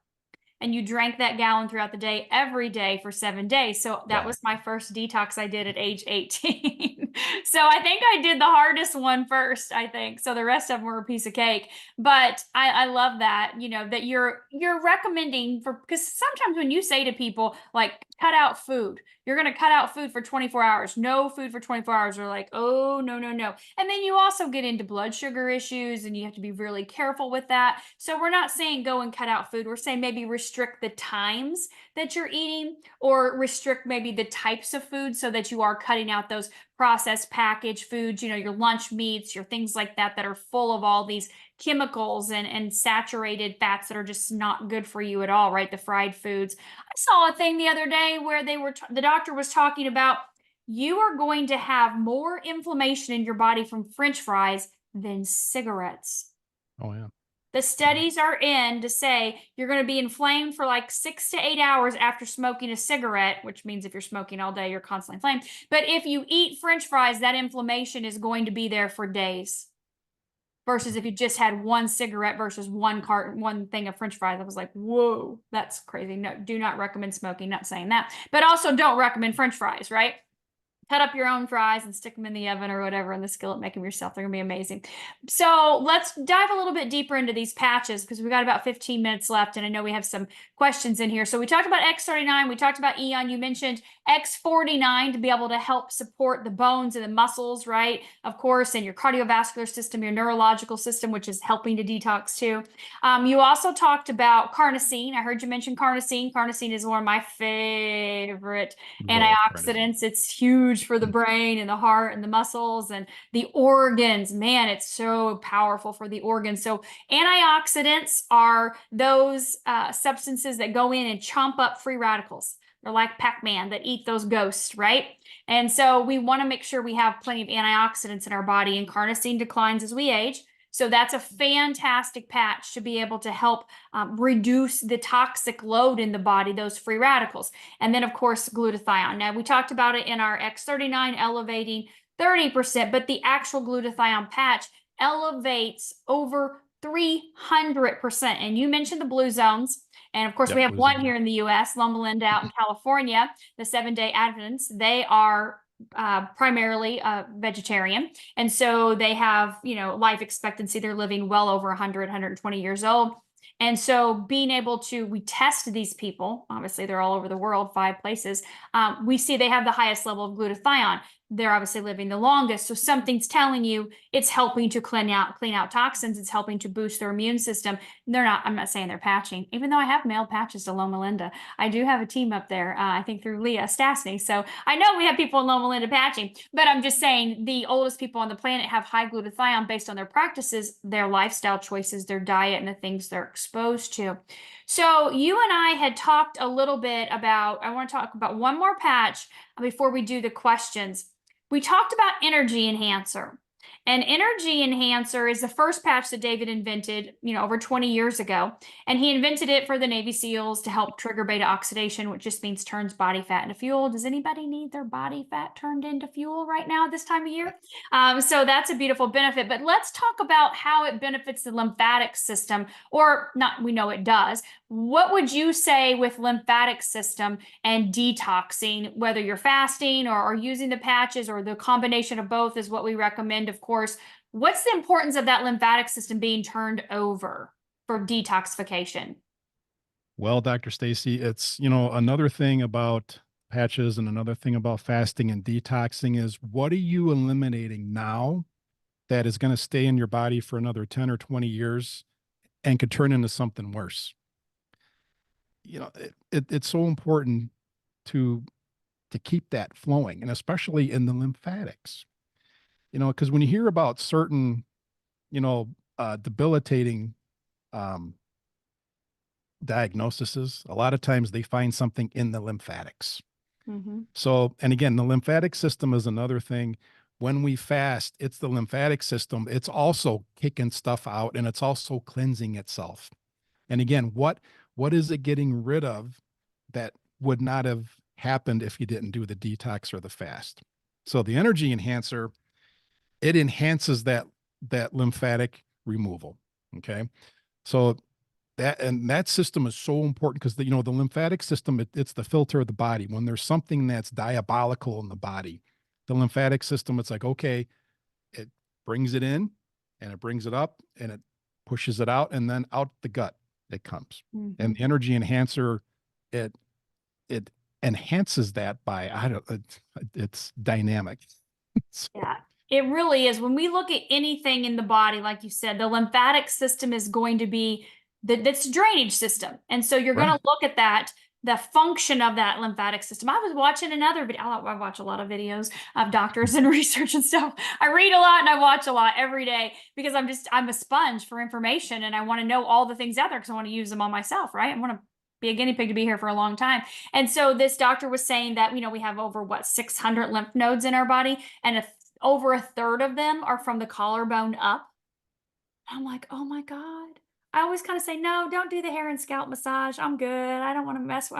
and you drank that gallon throughout the day every day for 7 days. So that Wow. was my first detox I did at age 18. So I think I did the hardest one first, I think. So the rest of them were a piece of cake. But I love that, that you're recommending, for, because sometimes when you say to people like cut out food. You're going to cut out food for 24 hours. No food for 24 hours. We're like, oh, no, no, no. And then you also get into blood sugar issues and you have to be really careful with that. So we're not saying go and cut out food. We're saying maybe restrict the times that you're eating, or restrict maybe the types of food so that you are cutting out those processed packaged foods, your lunch meats, your things like that are full of all these chemicals and saturated fats that are just not good for you at all, right? The fried foods. I saw a thing the other day where the doctor was talking about you are going to have more inflammation in your body from French fries than cigarettes. Oh yeah. The studies are in to say you're going to be inflamed for like 6 to 8 hours after smoking a cigarette, which means if you're smoking all day, you're constantly inflamed. But if you eat French fries, that inflammation is going to be there for days. Versus if you just had one cigarette versus one thing of French fries. I was like, whoa, that's crazy. No, do not recommend smoking. Not saying that, but also don't recommend French fries, right? Cut up your own fries and stick them in the oven or whatever in the skillet, make them yourself. They're gonna be amazing. So let's dive a little bit deeper into these patches because we got about 15 minutes left, and I know we have some questions in here. So we talked about X39, we talked about Eon, you mentioned X49 to be able to help support the bones and the muscles, right? Of course, and your cardiovascular system, your neurological system, which is helping to detox too. You also talked about carnosine. I heard you mention carnosine. Carnosine is one of my favorite Love carnosine. antioxidants. It's huge for the brain and the heart and the muscles and the organs. Man, it's so powerful for the organs. So antioxidants are those substances that go in and chomp up free radicals. They're like Pac-Man that eat those ghosts, right? And so we want to make sure we have plenty of antioxidants in our body, and carnosine declines as we age. So that's a fantastic patch to be able to help reduce the toxic load in the body, those free radicals. And then, of course, glutathione. Now, we talked about it in our X39 elevating 30%, but the actual glutathione patch elevates over 300%. And you mentioned the blue zones. And of course, Yep, we have blue one zone. here in the US, Loma Linda out in California, the 7-Day Adventists. They are primarily vegetarian. And so they have, life expectancy. They're living well over 100, 120 years old. And so being able to, we test these people, obviously they're all over the world, 5 places. We see they have the highest level of glutathione. They're obviously living the longest. So something's telling you it's helping to clean out toxins. It's helping to boost their immune system. I'm not saying they're patching, even though I have mailed patches to Loma Linda. I do have a team up there, I think through Leah Stastny. So I know we have people in Loma Linda patching, but I'm just saying the oldest people on the planet have high glutathione based on their practices, their lifestyle choices, their diet, and the things they're exposed to. So you and I had talked a little bit about, I want to talk about one more patch before we do the questions. We talked about energy enhancer. And energy enhancer is the first patch that David invented, over 20 years ago. And he invented it for the Navy SEALs to help trigger beta oxidation, which just means turns body fat into fuel. Does anybody need their body fat turned into fuel right now at this time of year? So that's a beautiful benefit. But let's talk about how it benefits the lymphatic system, or not, we know it does. What would you say with lymphatic system and detoxing, whether you're fasting or using the patches or the combination of both is what we recommend, of course. What's the importance of that lymphatic system being turned over for detoxification? Well, Dr. Stacy, it's, another thing about patches and another thing about fasting and detoxing is what are you eliminating now that is going to stay in your body for another 10 or 20 years and could turn into something worse? It's so important to keep that flowing, and especially in the lymphatics, because when you hear about certain, debilitating diagnoses, a lot of times they find something in the lymphatics. Mm-hmm. So, and again, the lymphatic system is another thing. When we fast, it's the lymphatic system. It's also kicking stuff out, and it's also cleansing itself. And again, what is it getting rid of that would not have happened if you didn't do the detox or the fast? So the energy enhancer, it enhances that lymphatic removal. Okay. So that system is so important because the lymphatic system, it's the filter of the body. When there's something that's diabolical in the body, the lymphatic system, it's like, okay, it brings it in and it brings it up and it pushes it out, and then out the gut it comes. Mm-hmm. And the energy enhancer, it enhances that by, I don't, it's dynamic. So, Yeah, it really is. When we look at anything in the body, like you said, the lymphatic system is going to be that's drainage system. And so you're going right. to look at that, the function of that lymphatic system. I was watching another video. I watch a lot of videos of doctors and research and stuff. I read a lot and I watch a lot every day because I'm a sponge for information and I want to know all the things out there because I want to use them on myself, right? I want to be a guinea pig to be here for a long time. And so this doctor was saying that, we have over 600 lymph nodes in our body, and over a third of them are from the collarbone up. I'm like, oh my God. I always kind of say, no, don't do the hair and scalp massage. I'm good. I don't want to mess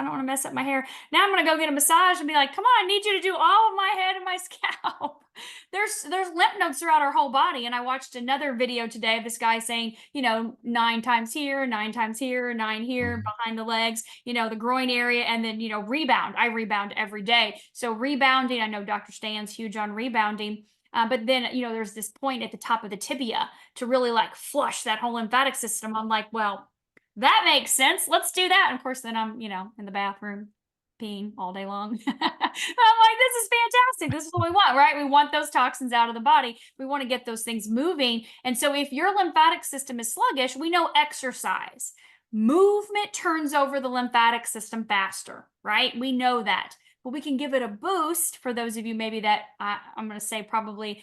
up my hair. Now I'm gonna go get a massage and be like, come on, I need you to do all of my head and my scalp. There's lymph nodes throughout our whole body. And I watched another video today of this guy saying, 9 times here, 9 times here, 9 here, Mhm. behind the legs, the groin area, and then, rebound. I rebound every day. So rebounding, I know Dr. Stan's huge on rebounding. But then, there's this point at the top of the tibia to really like flush that whole lymphatic system. I'm like, well, that makes sense. Let's do that. And of course, then I'm, in the bathroom peeing all day long. I'm like, this is fantastic. This is what we want, right? We want those toxins out of the body. We want to get those things moving. And so if your lymphatic system is sluggish, we know exercise. Movement turns over the lymphatic system faster, right? We know that. But we can give it a boost for those of you maybe that I'm going to say probably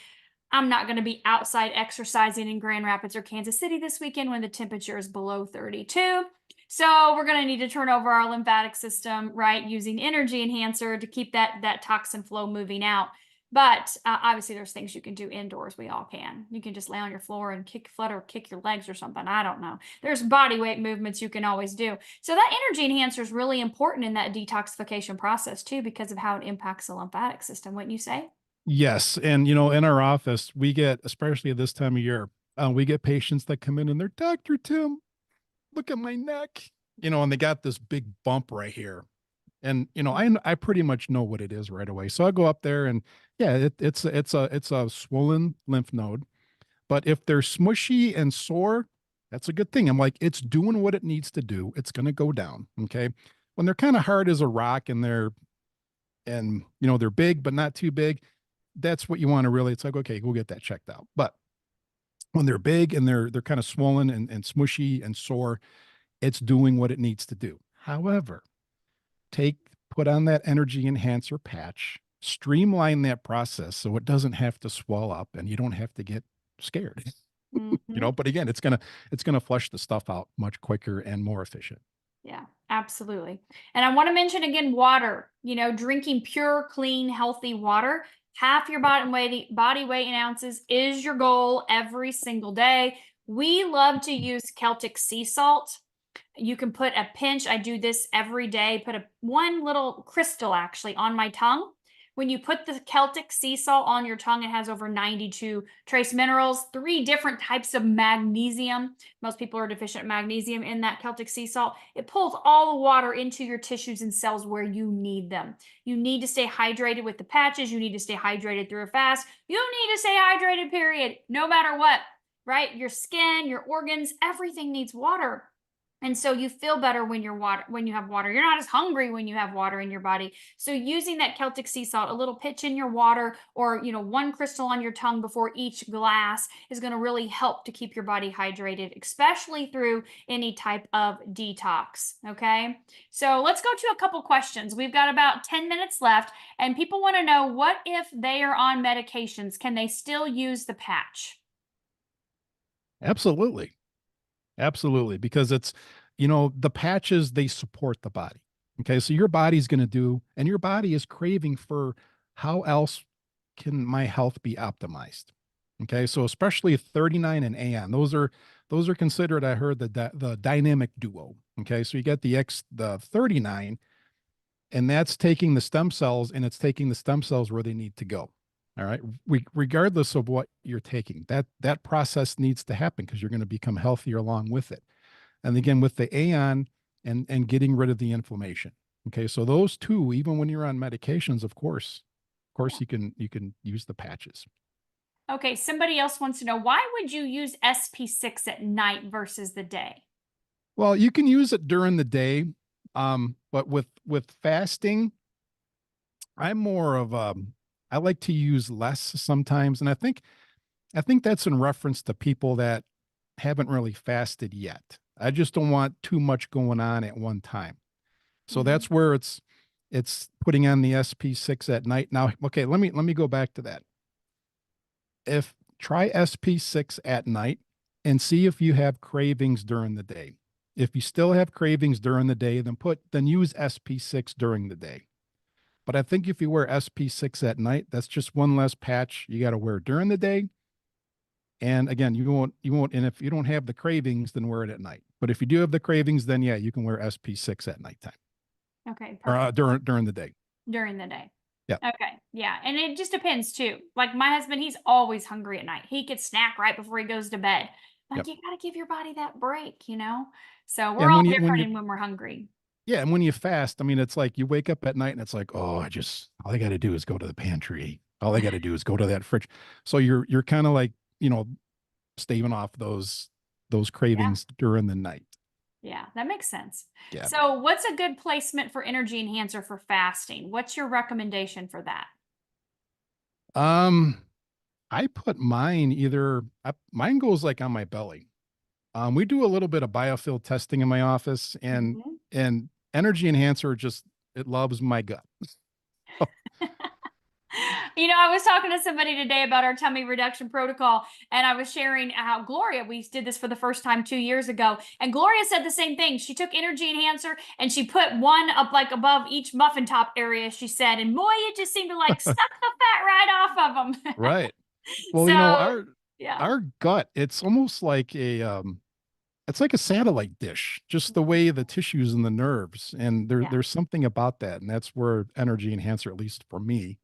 I'm not going to be outside exercising in Grand Rapids or Kansas City this weekend when the temperature is below 32. So we're going to need to turn over our lymphatic system, right, using energy enhancer to keep that toxin flow moving out. But obviously, there's things you can do indoors. We all can. You can just lay on your floor and flutter, kick your legs or something. I don't know. There's body weight movements you can always do. So that energy enhancer is really important in that detoxification process too, because of how it impacts the lymphatic system. Wouldn't you say? Yes. And, in our office, we get, especially at this time of year, we get patients that come in and they're, Dr. Tim, look at my neck, and they got this big bump right here. And, I pretty much know what it is right away. So I go up there and yeah, it's a swollen lymph node. But if they're smushy and sore, that's a good thing. I'm like, it's doing what it needs to do. It's going to go down. Okay. When they're kind of hard as a rock and they're big, but not too big, that's what you want to really, it's like, okay, we'll get that checked out. But when they're big and they're kind of swollen and smushy and sore, it's doing what it needs to do. However, put on that energy enhancer patch, streamline that process so it doesn't have to swell up and you don't have to get scared. Mhm. But again, it's gonna flush the stuff out much quicker and more efficient. Yeah, absolutely. And I want to mention again water, drinking pure, clean, healthy water. Half your body weight in ounces is your goal every single day. We love to use Celtic sea salt. You can put a pinch. I do this every day. Put one little crystal actually on my tongue. When you put the Celtic sea salt on your tongue, it has over 92 trace minerals, 3 different types of magnesium. Most people are deficient in magnesium in that Celtic sea salt. It pulls all the water into your tissues and cells where you need them. You need to stay hydrated with the patches. You need to stay hydrated through a fast. You need to stay hydrated, period, no matter what, right? Your skin, your organs, everything needs water. And so you feel better when when you have water. You're not as hungry when you have water in your body. So using that Celtic sea salt, a little pitch in your water or, one crystal on your tongue before each glass is going to really help to keep your body hydrated, especially through any type of detox. Okay. So let's go to a couple questions. We've got about 10 minutes left and people want to know, what if they are on medications? Can they still use the patch? Absolutely. Absolutely. Because the patches, they support the body. Okay. So your body's going to do, and your body is craving for how else can my health be optimized? Okay. So especially 39 and AN, those are considered, I heard the dynamic duo. Okay. So you get the 39, and that's taking the stem cells and it's taking the stem cells where they need to go. All right. Regardless of what you're taking, that process needs to happen because you're going to become healthier along with it. And again, with the AON and getting rid of the inflammation. Okay. So those two, even when you're on medications, of course, you can use the patches. Okay, somebody else wants to know, why would you use SP6 at night versus the day? Well, you can use it during the day, but with fasting, I'm more of I like to use less sometimes, and I think that's in reference to people that haven't really fasted yet. I just don't want too much going on at one time. So Mhm. that's where it's putting on the SP6 at night. Now, okay, let me go back to that. If try SP6 at night and see if you have cravings during the day. If you still have cravings during the day, then use SP6 during the day. But I think if you wear SP6 at night, that's just one less patch you got to wear during the day. And again, you won't, and if you don't have the cravings, then wear it at night. But if you do have the cravings, then yeah, you can wear SP6 at nighttime Okay, or perfect. during the day. During the day. Yeah. Okay, yeah, and it just depends too. Like my husband, he's always hungry at night. He could snack right before he goes to bed. Like Yep. you got to give your body that break, you know? So Yeah. we're And all when different you in when we're hungry. yeah, and when you fast, I mean, it's like you wake up at night and it's like, oh, all I got to do is go to the pantry. All I got to do is go to that fridge. So you're kind of like, staving off those Yeah. cravings during the night. Yeah, that makes sense. Yeah. So, what's a good placement for energy enhancer for fasting? What's your recommendation for that? Um, I put mine goes like on my belly. We do a little bit of biofield testing in my office, and Mhm. and energy enhancer just it loves my gut. I was talking to somebody today about our tummy reduction protocol, and I was sharing how Gloria, we did this for the first time 2 years ago, and Gloria said the same thing. She took energy enhancer and she put one up like above each muffin top area, she said, and boy, it just seemed to like suck the fat right off of them. Right. Well, So, yeah, our gut, it's like a satellite dish, just the way the tissues and the nerves, and yeah, there's something about that, and that's where energy enhancer, at least for me.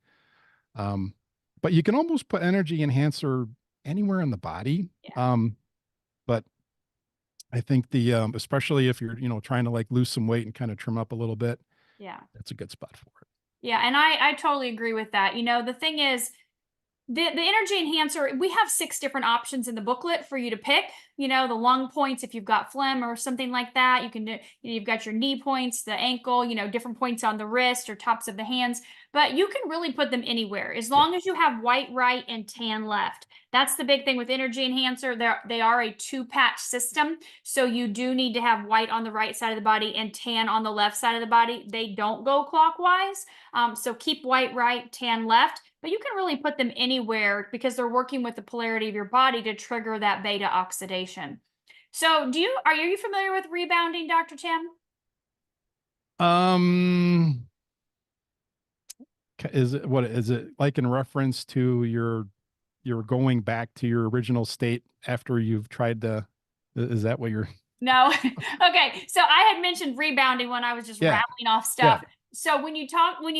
Um, but you can almost put energy enhancer anywhere in the body. yeah, But I think especially if you're, trying to like lose some weight and kind of trim up a little bit, yeah. that's a good spot for it. Yeah, and I totally agree with that. The thing is, the energy enhancer, we have 6 different options in the booklet for you to pick. The lung points if you've got phlegm or something like that. You can do, you've got your knee points, the ankle, different points on the wrist or tops of the hands. But you can really put them anywhere as Yeah, long as you have white right and tan left. That's the big thing with energy enhancer. They are a 2-patch system. So you do need to have white on the right side of the body and tan on the left side of the body. They don't go clockwise. So keep white right, tan left, but you can really put them anywhere because they're working with the polarity of your body to trigger that beta oxidation. So, are you familiar with rebounding, Dr. Tim? Um, is it like in reference to you're going back to your original state after you've tried to, is that what you're, No. Okay. So I had mentioned rebounding when I was just yeah, rattling off yeah, stuff. So when you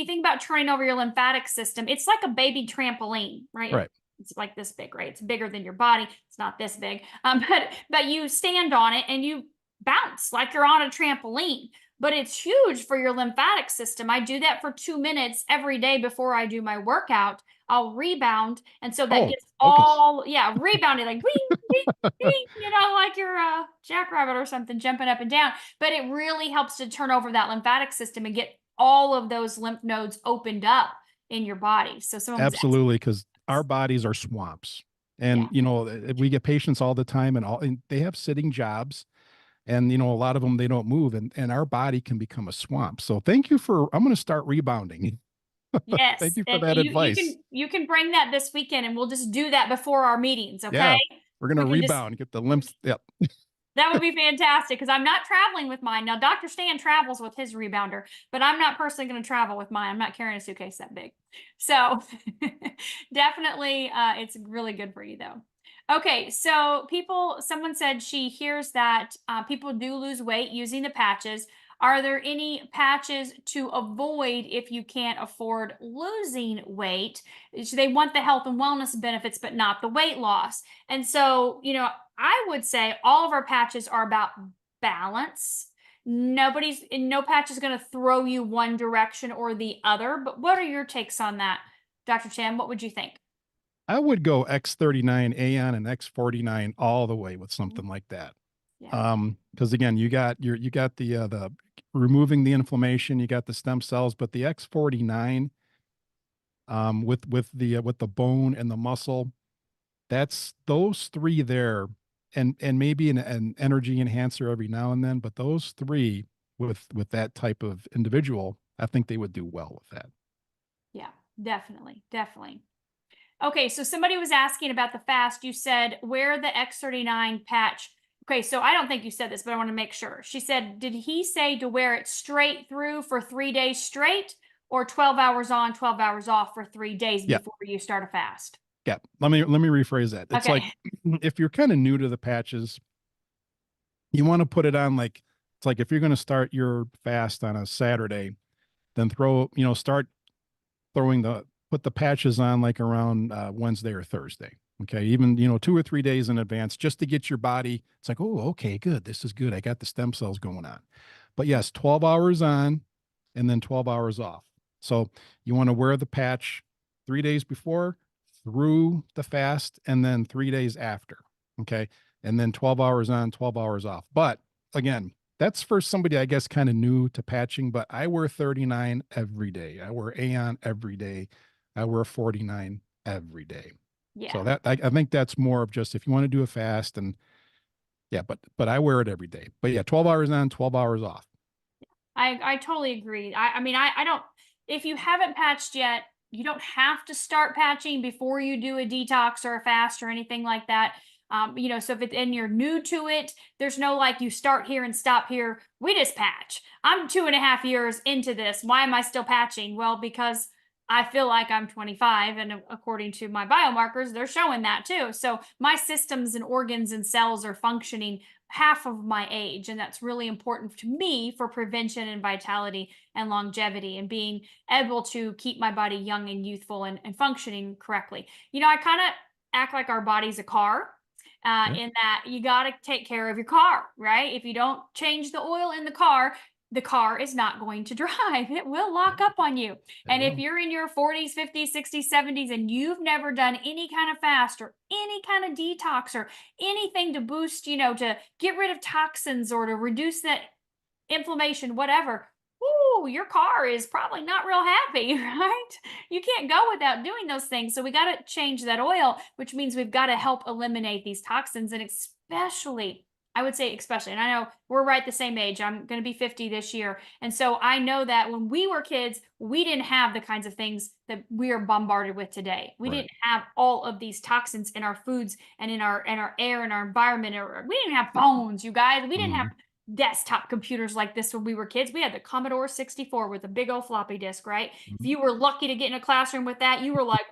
think about turning over your lymphatic system, it's like a baby trampoline, right? right. It's like this big, right? It's bigger than your body. It's not this big. But you stand on it and you bounce like you're on a trampoline. But it's huge for your lymphatic system. I do that for 2 minutes every day before I do my workout. I'll rebound. And so that Oh, gets focus. all, yeah, rebounding like wing, wing, wing, like you're a jackrabbit or something jumping up and down. But it really helps to turn over that lymphatic system and get all of those lymph nodes opened up in your body. So someone was asking, Absolutely, because our bodies are swamps. yeah, And we get patients all the time and they have sitting jobs, and a lot of them they don't move, and our body can become a swamp. So I'm going to start rebounding. Thank yes, you for and that advice. you can bring that this weekend, and we'll just do that before our meetings. Okay, Yeah, we're going to we can just rebound, get the lymphs. Yep. that would be fantastic because I'm not traveling with mine. Now, Dr. Stan travels with his rebounder, but I'm not personally going to travel with mine. I'm not carrying a suitcase that big. So definitely, it's really good for you though. Okay, so someone said she hears that people do lose weight using the patches. Are there any patches to avoid if you can't afford losing weight? They want the health and wellness benefits, but not the weight loss. And so, I would say all of our patches are about balance. No patch is going to throw you one direction or the other. But what are your takes on that, Dr. Chan? What would you think? I would go X39 Aeon and X49 all the way with Mhm. something like that. Yeah. Because again, you got the removing the inflammation, you got the stem cells, but the X49 with the bone and the muscle. That's those three there, and maybe an energy enhancer every now and then, but those three with that type of individual, I think they would do well with that. Yeah, definitely, definitely. Okay, so somebody was asking about the fast. You said wear the X39 patch. Okay, so I don't think you said this, but I want to make sure. She said, did he say to wear it straight through for 3 days straight, or 12 hours on, 12 hours off for 3 days Yeah, before you start a fast? yeah. Let me rephrase that. It's like Okay. if you're kind of new to the patches, you want to put it on like it's like if you're going to start your fast on a Saturday, then start throwing the put the patches on like around Wednesday or Thursday. Okay, even 2 or 3 days in advance, just to get your body. It's like, oh, okay, good. This is good. I got the stem cells going on. But yes, 12 hours on, and then 12 hours off. So you want to wear the patch 3 days before, through the fast, and then 3 days after. Okay, and then 12 hours on, 12 hours off. But again, that's for somebody, I guess, kind of new to patching, but I wear 39 every day. I wear Aeon every day. I wear 49 every day. So Yeah. that I think that's more of just if you want to do a fast and yeah, but I wear it every day. But yeah, 12 hours on, 12 hours off. I totally agree. I mean, I don't, if you haven't patched yet, you don't have to start patching before you do a detox or a fast or anything like that. So if it's and you're new to it, there's no like you start here and stop here. We just patch. I'm 2.5 years into this. Why am I still patching? Well, because I feel like I'm 25, and according to my biomarkers, they're showing that too. So my systems and organs and cells are functioning half of my age. And that's really important to me for prevention and vitality and longevity and being able to keep my body young and youthful and functioning correctly. I kind of act like our body's a car. Okay. In that you got to take care of your car, right? If you don't change the oil in the car is not going to drive. It will Yeah, lock up on you. it And if will. you're in your 40s, 50s, 60s, 70s, and you've never done any kind of fast or any kind of detox or anything to boost, to get rid of toxins or to reduce that inflammation, whatever, ooh, your car is probably not real happy, right? You can't go without doing those things. So we got to change that oil, which means we've got to help eliminate these toxins. And especially, I would say, especially, and I know we're right the same age. I'm going to be 50 this year. And so I know that when we were kids, we didn't have the kinds of things that we are bombarded with today. We Right. didn't have all of these toxins in our foods and in our air and our environment. Or we didn't have phones, you guys. We didn't have Mhm. desktop computers like this when we were kids. We had the Commodore 64 with a big old floppy disk, right? If Mhm. you were lucky to get in a classroom with that, you were like,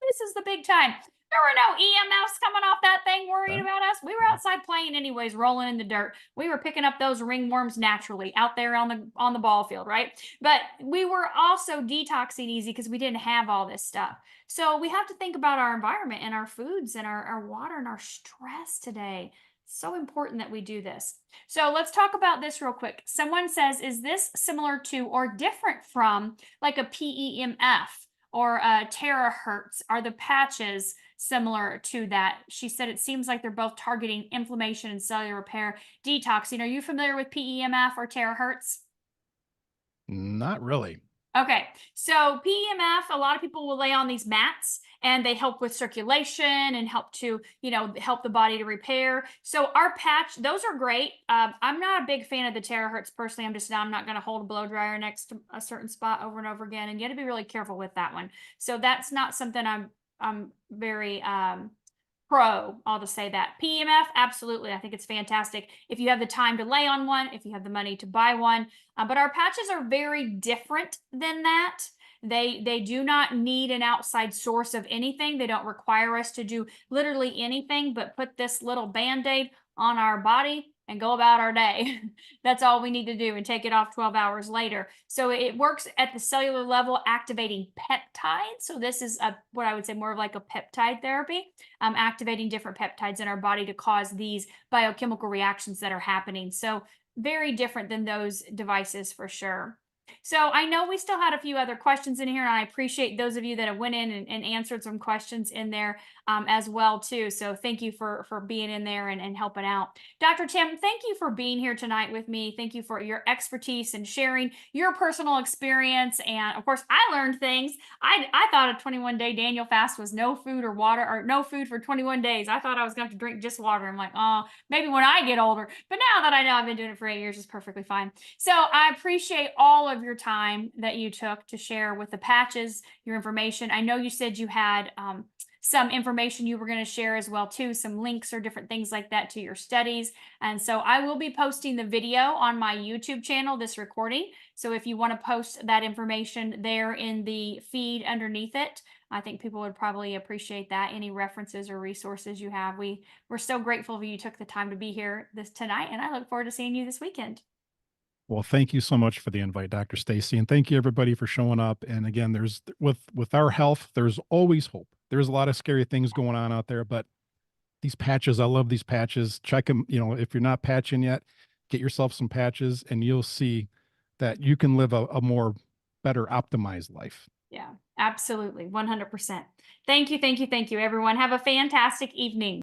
this is the big time. There were no EMFs coming off that thing worrying Okay. about us. We were Mhm. outside playing anyways, rolling in the dirt. We were picking up those ringworms naturally out there on the ball field, right? But we were also detoxing easy because we didn't have all this stuff. So we have to think about our environment and our foods and our water and our stress today. So important that we do this. So let's talk about this real quick. Someone says, is this similar to or different from like a PEMF or terahertz? Are the patches similar to that? She said it seems like they're both targeting inflammation and cellular repair detoxing. Are you familiar with PEMF or terahertz? Not really. Okay, so PEMF, a lot of people will lay on these mats and they help with circulation and help to, help the body to repair. So our patch, those are great. I'm not a big fan of the terahertz personally. I'm not going to hold a blow dryer next to a certain spot over and over again, and you got to be really careful with that one. So that's not something I'm very I'll just say that. PEMF, absolutely. I think it's fantastic. If you have the time to lay on one, if you have the money to buy one. But our patches are very different than that. They do not need an outside source of anything. They don't require us to do literally anything but put this little band-aid on our body and go about our day. That's all we need to do and take it off 12 hours later. So it works at the cellular level, activating peptides. So this is what I would say more of like a peptide therapy, activating different peptides in our body to cause these biochemical reactions that are happening. So very different than those devices for sure. So I know we still had a few other questions in here, and I appreciate those of you that have went in and answered some questions in there as well too. So thank you for being in there and helping out. Dr. Tim, thank you for being here tonight with me. Thank you for your expertise and sharing your personal experience. And of course, I learned things. I thought a 21-day Daniel fast was no food or water, or no food for 21 days. I thought I was going to have to drink just water. I'm like, oh, maybe when I get older. But now that I know I've been doing it for 8 years, it's perfectly fine. So I appreciate all of your time that you took to share with the patches, your information. I know you said you had some information you were going to share as well too, some links or different things like that to your studies. And so I will be posting the video on my YouTube channel, this recording. So if you want to post that information there in the feed underneath it, I think people would probably appreciate that. Any references or resources you have. We're so grateful that you took the time to be here this tonight, and I look forward to seeing you this weekend. Well, thank you so much for the invite, Dr. Stacy, and thank you everybody for showing up. And again, there's with our health, there's always hope. There's a lot of scary things going on out there, but these patches, I love these patches. Check them, if you're not patching yet, get yourself some patches and you'll see that you can live a more better optimized life. Yeah, absolutely. 100%. Thank you. Thank you. Thank you, everyone. Have a fantastic evening.